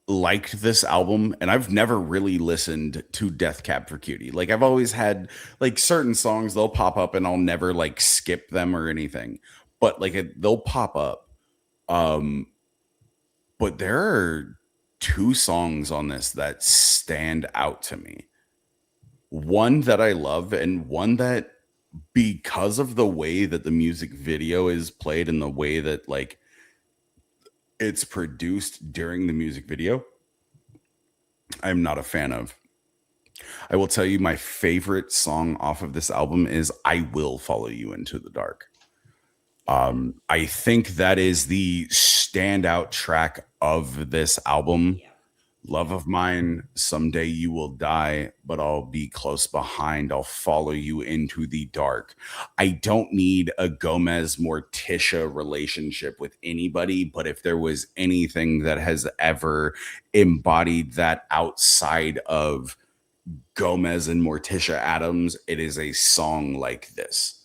liked this album, and I've never really listened to Death Cab for Cutie. Like, I've always had like certain songs, they'll pop up and I'll never like skip them or anything, but like they'll pop up. But there are two songs on this that stand out to me. One that I love, and one that, because of the way that the music video is played and the way that like it's produced during the music video, I'm not a fan of. I will tell you, my favorite song off of this album is I Will Follow You Into the Dark. I think that is the standout track of this album. Yeah. Love of mine, someday you will die, but I'll be close behind. I'll follow you into the dark. I don't need a Gomez Morticia relationship with anybody, but if there was anything that has ever embodied that outside of Gomez and Morticia Adams, it is a song like this.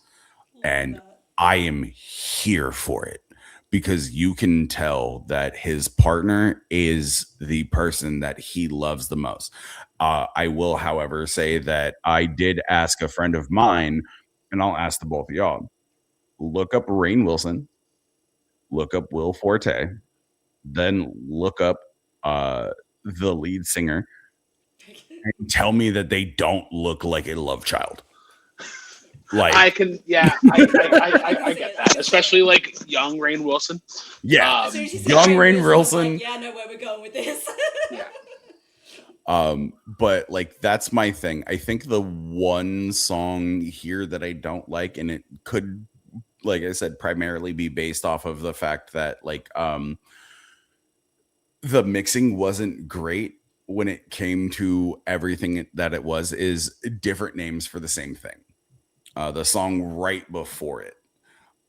And I am here for it, because you can tell that his partner is the person that he loves the most. I will, however, say that I did ask a friend of mine, and I'll ask the both of y'all, look up Rainn Wilson, look up Will Forte, then look up the lead singer, and tell me that they don't look like a love child. Like, I can, yeah, I get that, especially like young Rainn Wilson. Yeah, As soon as you said young Rainn Rainn Wilson, I was Wilson. like, yeah, I know where we're going with this. Yeah. But like, that's my thing. I think the one song here that I don't like, and it could, like I said, primarily be based off of the fact that like the mixing wasn't great when it came to everything that it was, is different names for the same thing. The song right before it.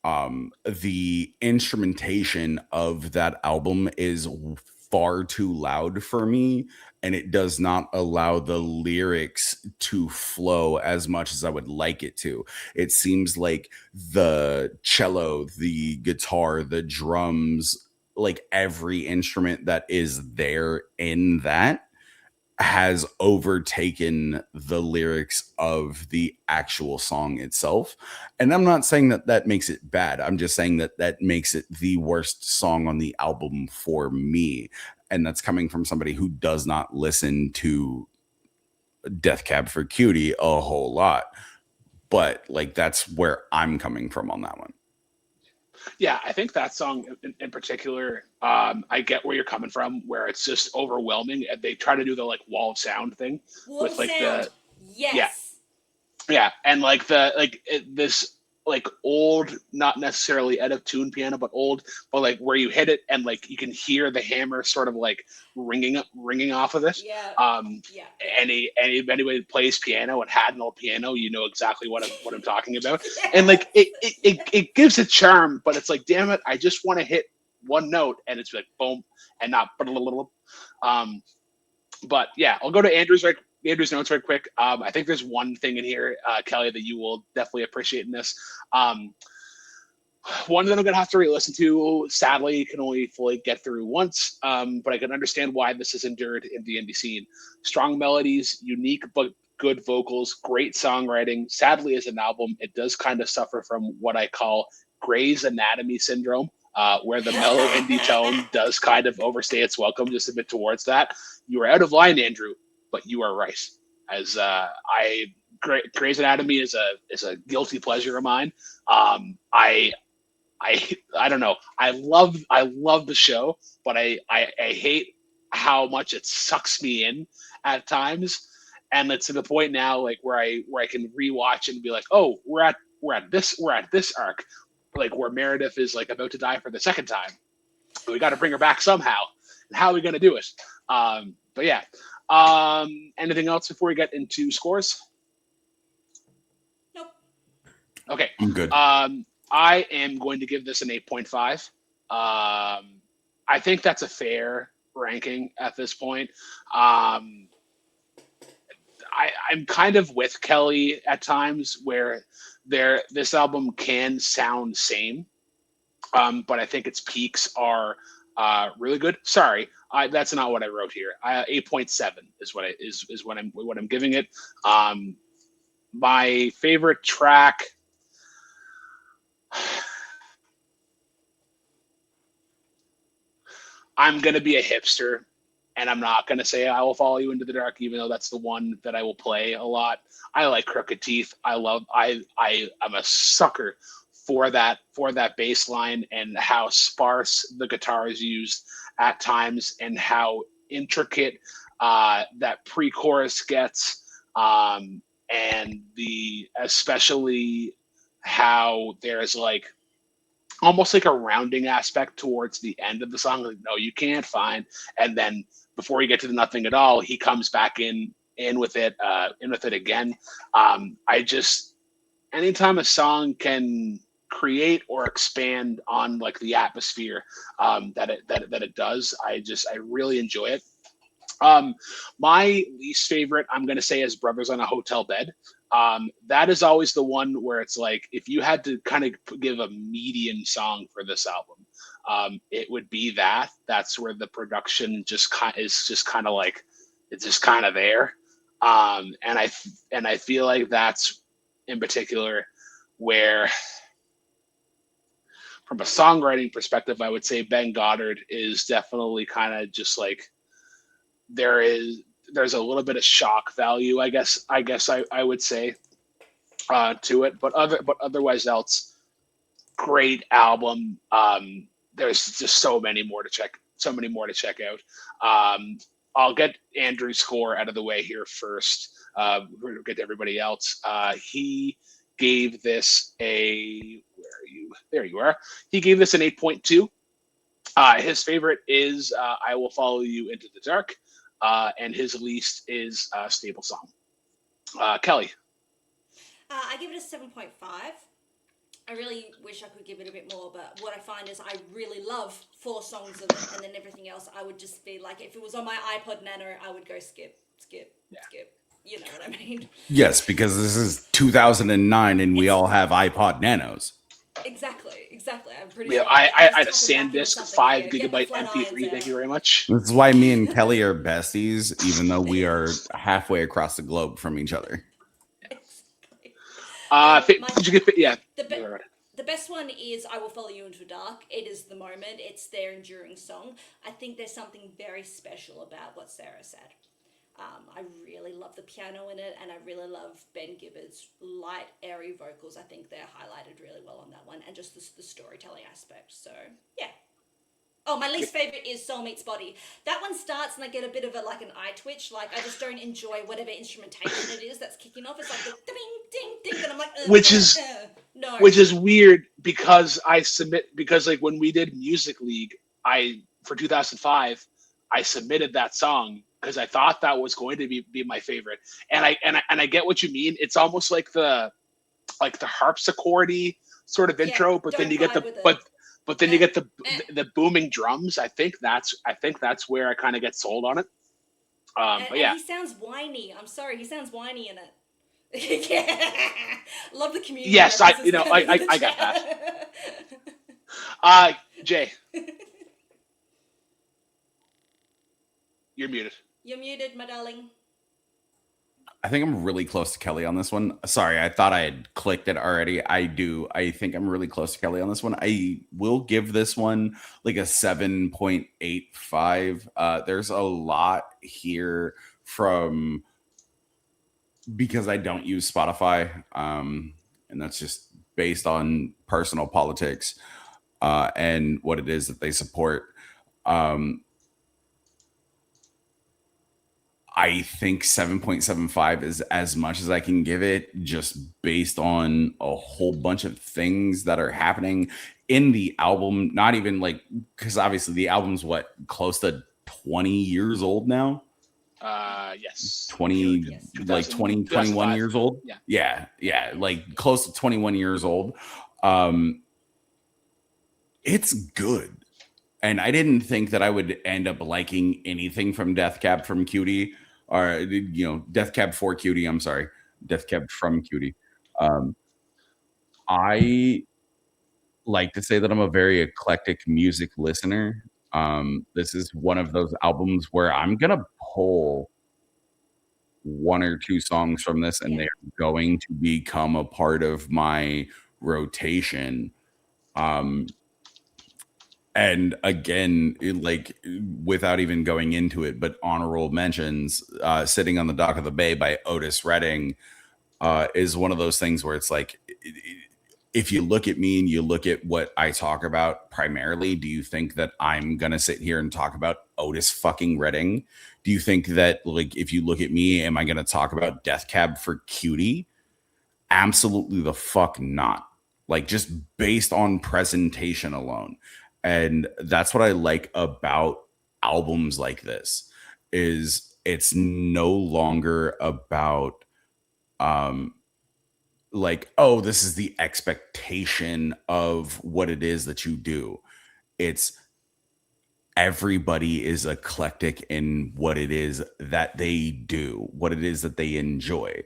The instrumentation of that album is far too loud for me, and it does not allow the lyrics to flow as much as I would like it to. It seems like the cello, the guitar, the drums, like every instrument that is there in that has overtaken the lyrics of the actual song itself. And I'm not saying that that makes it bad. I'm just saying that that makes it the worst song on the album for me. And that's coming from somebody who does not listen to Death Cab for Cutie a whole lot. But like, that's where I'm coming from on that one. Yeah, I think that song in particular, I get where you're coming from, where it's just overwhelming, and they try to do the like wall of sound thing with like sound. Yes. yeah, and like this like old, not necessarily out of tune piano, but old, but like where you hit it and like you can hear the hammer sort of like ringing off of it. Yeah. Yeah. Anybody who plays piano and had an old piano, you know exactly what I'm talking about. And like it gives a charm, but it's like, damn it, I just want to hit one note, and it's like boom, and not but yeah, I'll go to Andrew's notes right quick. I think there's one thing in here, Kelli, that you will definitely appreciate in this. One that I'm going to have to re-listen to. Sadly, you can only fully get through once, but I can understand why this has endured in the indie scene. Strong melodies, unique but good vocals, great songwriting. Sadly, as an album, it does kind of suffer from what I call Grey's Anatomy syndrome, where the mellow indie tone does kind of overstay its welcome just a bit towards that. You are out of line, Andrew, but you are right. As Grey's Anatomy is a guilty pleasure of mine. I I don't know. I love the show, but I hate how much it sucks me in at times, and it's to the point now like where I can rewatch and be like, oh, we're at this arc, like where Meredith is like about to die for the second time. We got to bring her back somehow. And how are we going to do it? But yeah. Anything else before we get into scores? Nope. Okay. I'm good. I am going to give this an 8.5. I think that's a fair ranking at this point. I'm kind of with Kelly at times where this album can sound same, but I think its peaks are really good. Sorry, that's not what I wrote here. 8.7 is what I'm giving it. My favorite track. I'm gonna be a hipster, and I'm not gonna say I will follow you into the dark, even though that's the one that I will play a lot. I like Crooked Teeth. I'm a sucker for that bass line and how sparse the guitar is used at times, and how intricate that pre-chorus gets, and the especially how there's like almost like a rounding aspect towards the end of the song. Like, no, you can't find. And then before you get to the nothing at all, he comes back in with it again. I just anytime a song can create or expand on like the atmosphere that it does, I really enjoy it. My least favorite, I'm going to say, is Brothers on a Hotel Bed. That is always the one where it's like, if you had to kind of give a median song for this album, it would be that. That's where the production is just kind of like, it's just kind of there. And I feel like that's in particular where, from a songwriting perspective, I would say Ben Goddard is definitely kind of just like, there's a little bit of shock value, I would say, to it, but otherwise else, great album. There's just so many more to check out. I'll get Andrew's score out of the way here first. We'll get to everybody else. He gave this a, where are you? There you are. He gave this an 8.2. His favorite is I Will Follow You Into the Dark. And his least is Stable Song. Kelly. I give it a 7.5. I really wish I could give it a bit more, but what I find is I really love 4 songs of it, and then everything else I would just be like, if it was on my iPod Nano, I would go skip. You know what I mean? Yes, because this is 2009 and we all have iPod Nanos. Exactly. I'm pretty Yeah, sure. I had a SanDisk 5 gigabyte MP3. Thank you very much. This is why me and Kelly are besties, even though we are halfway across the globe from each other. Did you get? Yeah. The best one is I Will Follow You Into the Dark. It is the moment. It's their enduring song. I think there's something very special about what Sarah said. I really love the piano in it, and I really love Ben Gibbard's light, airy vocals. I think they're highlighted really well on that one, and just the storytelling aspect. So, yeah. Oh, my least favorite is Soul Meets Body. That one starts, and I get a bit of an eye twitch. Like, I just don't enjoy whatever instrumentation it is that's kicking off. It's like the ding, ding, ding, and I'm like, no. Which is weird because like when we did Music League, for 2005, I submitted that song because I thought that was going to be my favorite, and I get what you mean. It's almost like the harpsichordy sort of intro, but then you get you get the booming drums. I think that's where I kind of get sold on it. But yeah, and he sounds whiny. I'm sorry, he sounds whiny in it. Yeah. Love the community. Yes, I got that. Jay, you're muted. You're muted, my darling. I think I'm really close to Kelly on this one. Sorry, I thought I had clicked it already. I do. I think I'm really close to Kelly on this one. I will give this one like a 7.85. There's a lot here because I don't use Spotify, and that's just based on personal politics. and what it is that they support. Um, I think 7.75 is as much as I can give it, just based on a whole bunch of things that are happening in the album. Not even like, because obviously the album's what, close to 20 years old now? Yes. 20, Yes. like 20, 21 2005. years old? Yeah. Yeah, like close to 21 years old. It's good. And I didn't think that I would end up liking anything from Death Cab from Cutie, or Death Cab for Cutie. I'm sorry, Death Cab from Cutie. I like to say that I'm a very eclectic music listener. This is one of those albums where I'm gonna pull one or two songs from this, and Yeah. they're going to become a part of my rotation. Um, And again, without even going into it, but honorable mentions, Sitting on the Dock of the Bay by Otis Redding is one of those things where it's like, if you look at me and you look at what I talk about primarily, do you think that I'm going to sit here and talk about Otis fucking Redding? Do you think that, like, if you look at me, am I going to talk about Death Cab for Cutie? Absolutely the fuck not. Like, just based on presentation alone. And that's what I like about albums like this, is it's no longer about like, oh, this is the expectation of what it is that you do. It's everybody is eclectic in what it is that they do, what it is that they enjoy.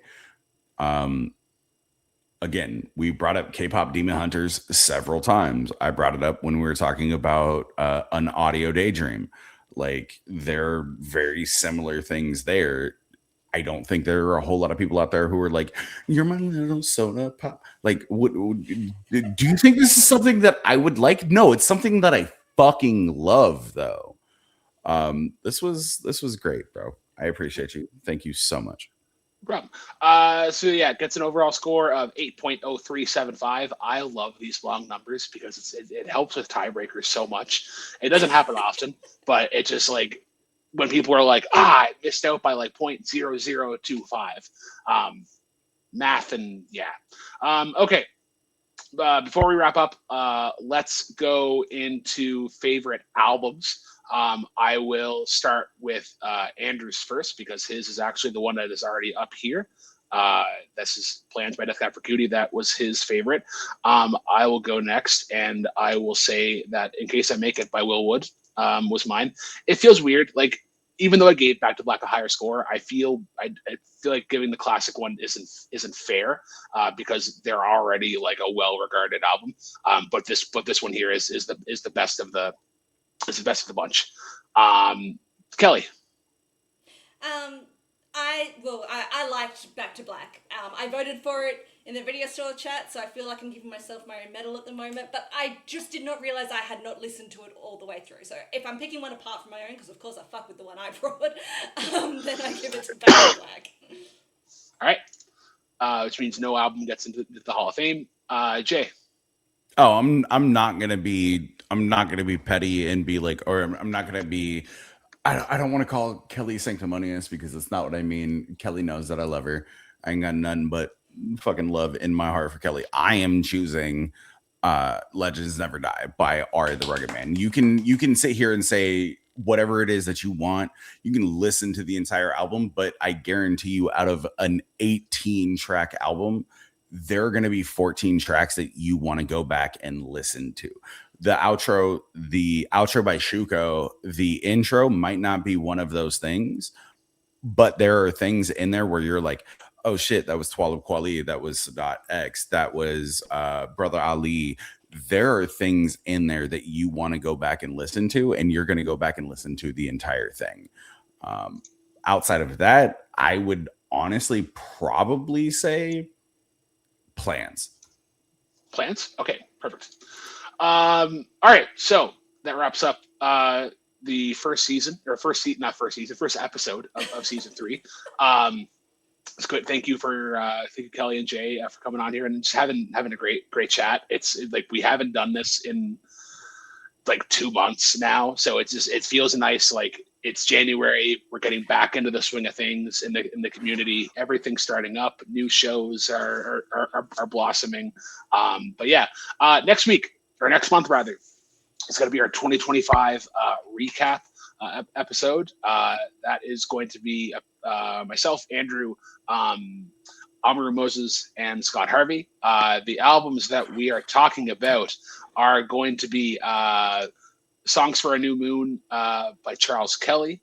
Again, we brought up K-pop Demon Hunters several times. I brought it up when we were talking about an Audio Daydream. Like, they're very similar things there. I don't think there are a whole lot of people out there who are like, "You're my little soda pop." Like, do you think this is something that I would like? No, it's something that I fucking love, though. This was great, bro. I appreciate you. Thank you so much. Problem. So yeah, it gets an overall score of 8.0375. I love these long numbers because it helps with tiebreakers so much. It doesn't happen often, but it just like when people are like, I missed out by like 0.0025. Math and yeah. Okay. Before we wrap up, let's go into favorite albums. I will start with Andrew's first because his is actually the one that is already up here. This is Plans by Death Cab for Cutie. That was his favorite. I will go next, and I will say that In Case I Make It by Will Wood was mine. It feels weird. Like, even though I gave Back to Black a higher score, I feel like giving the classic one isn't fair because they're already like a well-regarded album. But this one here is the best of the bunch. Kelly. I liked Back to Black. I voted for it in the video store chat, so I feel like I'm giving myself my own medal at the moment. But I just did not realize I had not listened to it all the way through. So if I'm picking one apart from my own, because of course I fuck with the one I brought, then I give it to Back to Black. All right, which means no album gets into the Hall of Fame. Jay. Oh, I'm not gonna be petty and be like, or I'm not gonna be. I don't want to call Kelly sanctimonious because that's not what I mean. Kelly knows that I love her. I ain't got none but fucking love in my heart for Kelly. I am choosing Legends Never Die by Ari the Rugged Man. You can sit here and say whatever it is that you want. You can listen to the entire album, but I guarantee you, out of an 18-track album, there are going to be 14 tracks that you want to go back and listen to. The outro by Shuko, the intro might not be one of those things, but there are things in there where you're like, oh shit, that was Twalib Kweli, that was Sadat X, that was Brother Ali. There are things in there that you want to go back and listen to, and you're going to go back and listen to the entire thing. Outside of that, I would honestly probably say Plans. Okay, perfect. All right, so that wraps up the first episode of season 3. It's good. Thank you Kelly and Jay for coming on here and just having a great chat. It's like we haven't done this in like 2 months now, so it feels nice. Like it's January, we're getting back into the swing of things in the community. Everything's starting up. New shows are blossoming. But yeah, next week or next month rather, it's going to be our 2025 recap episode. That is going to be myself, Andrew, Amaru Moses, and Scott Harvey. The albums that we are talking about are going to be Songs for a New Moon by Charles Kelly,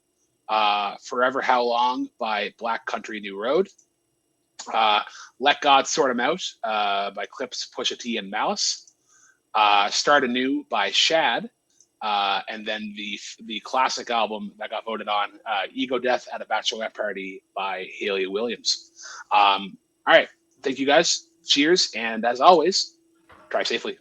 Forever How Long by Black Country New Road, Let God Sort 'Em Out by Clips, Pusha T, and Malice, Start Anew by Shad, and then the classic album that got voted on, Ego Death at a Bachelorette Party by Haley Williams. All right. Thank you guys. Cheers. And as always, drive safely.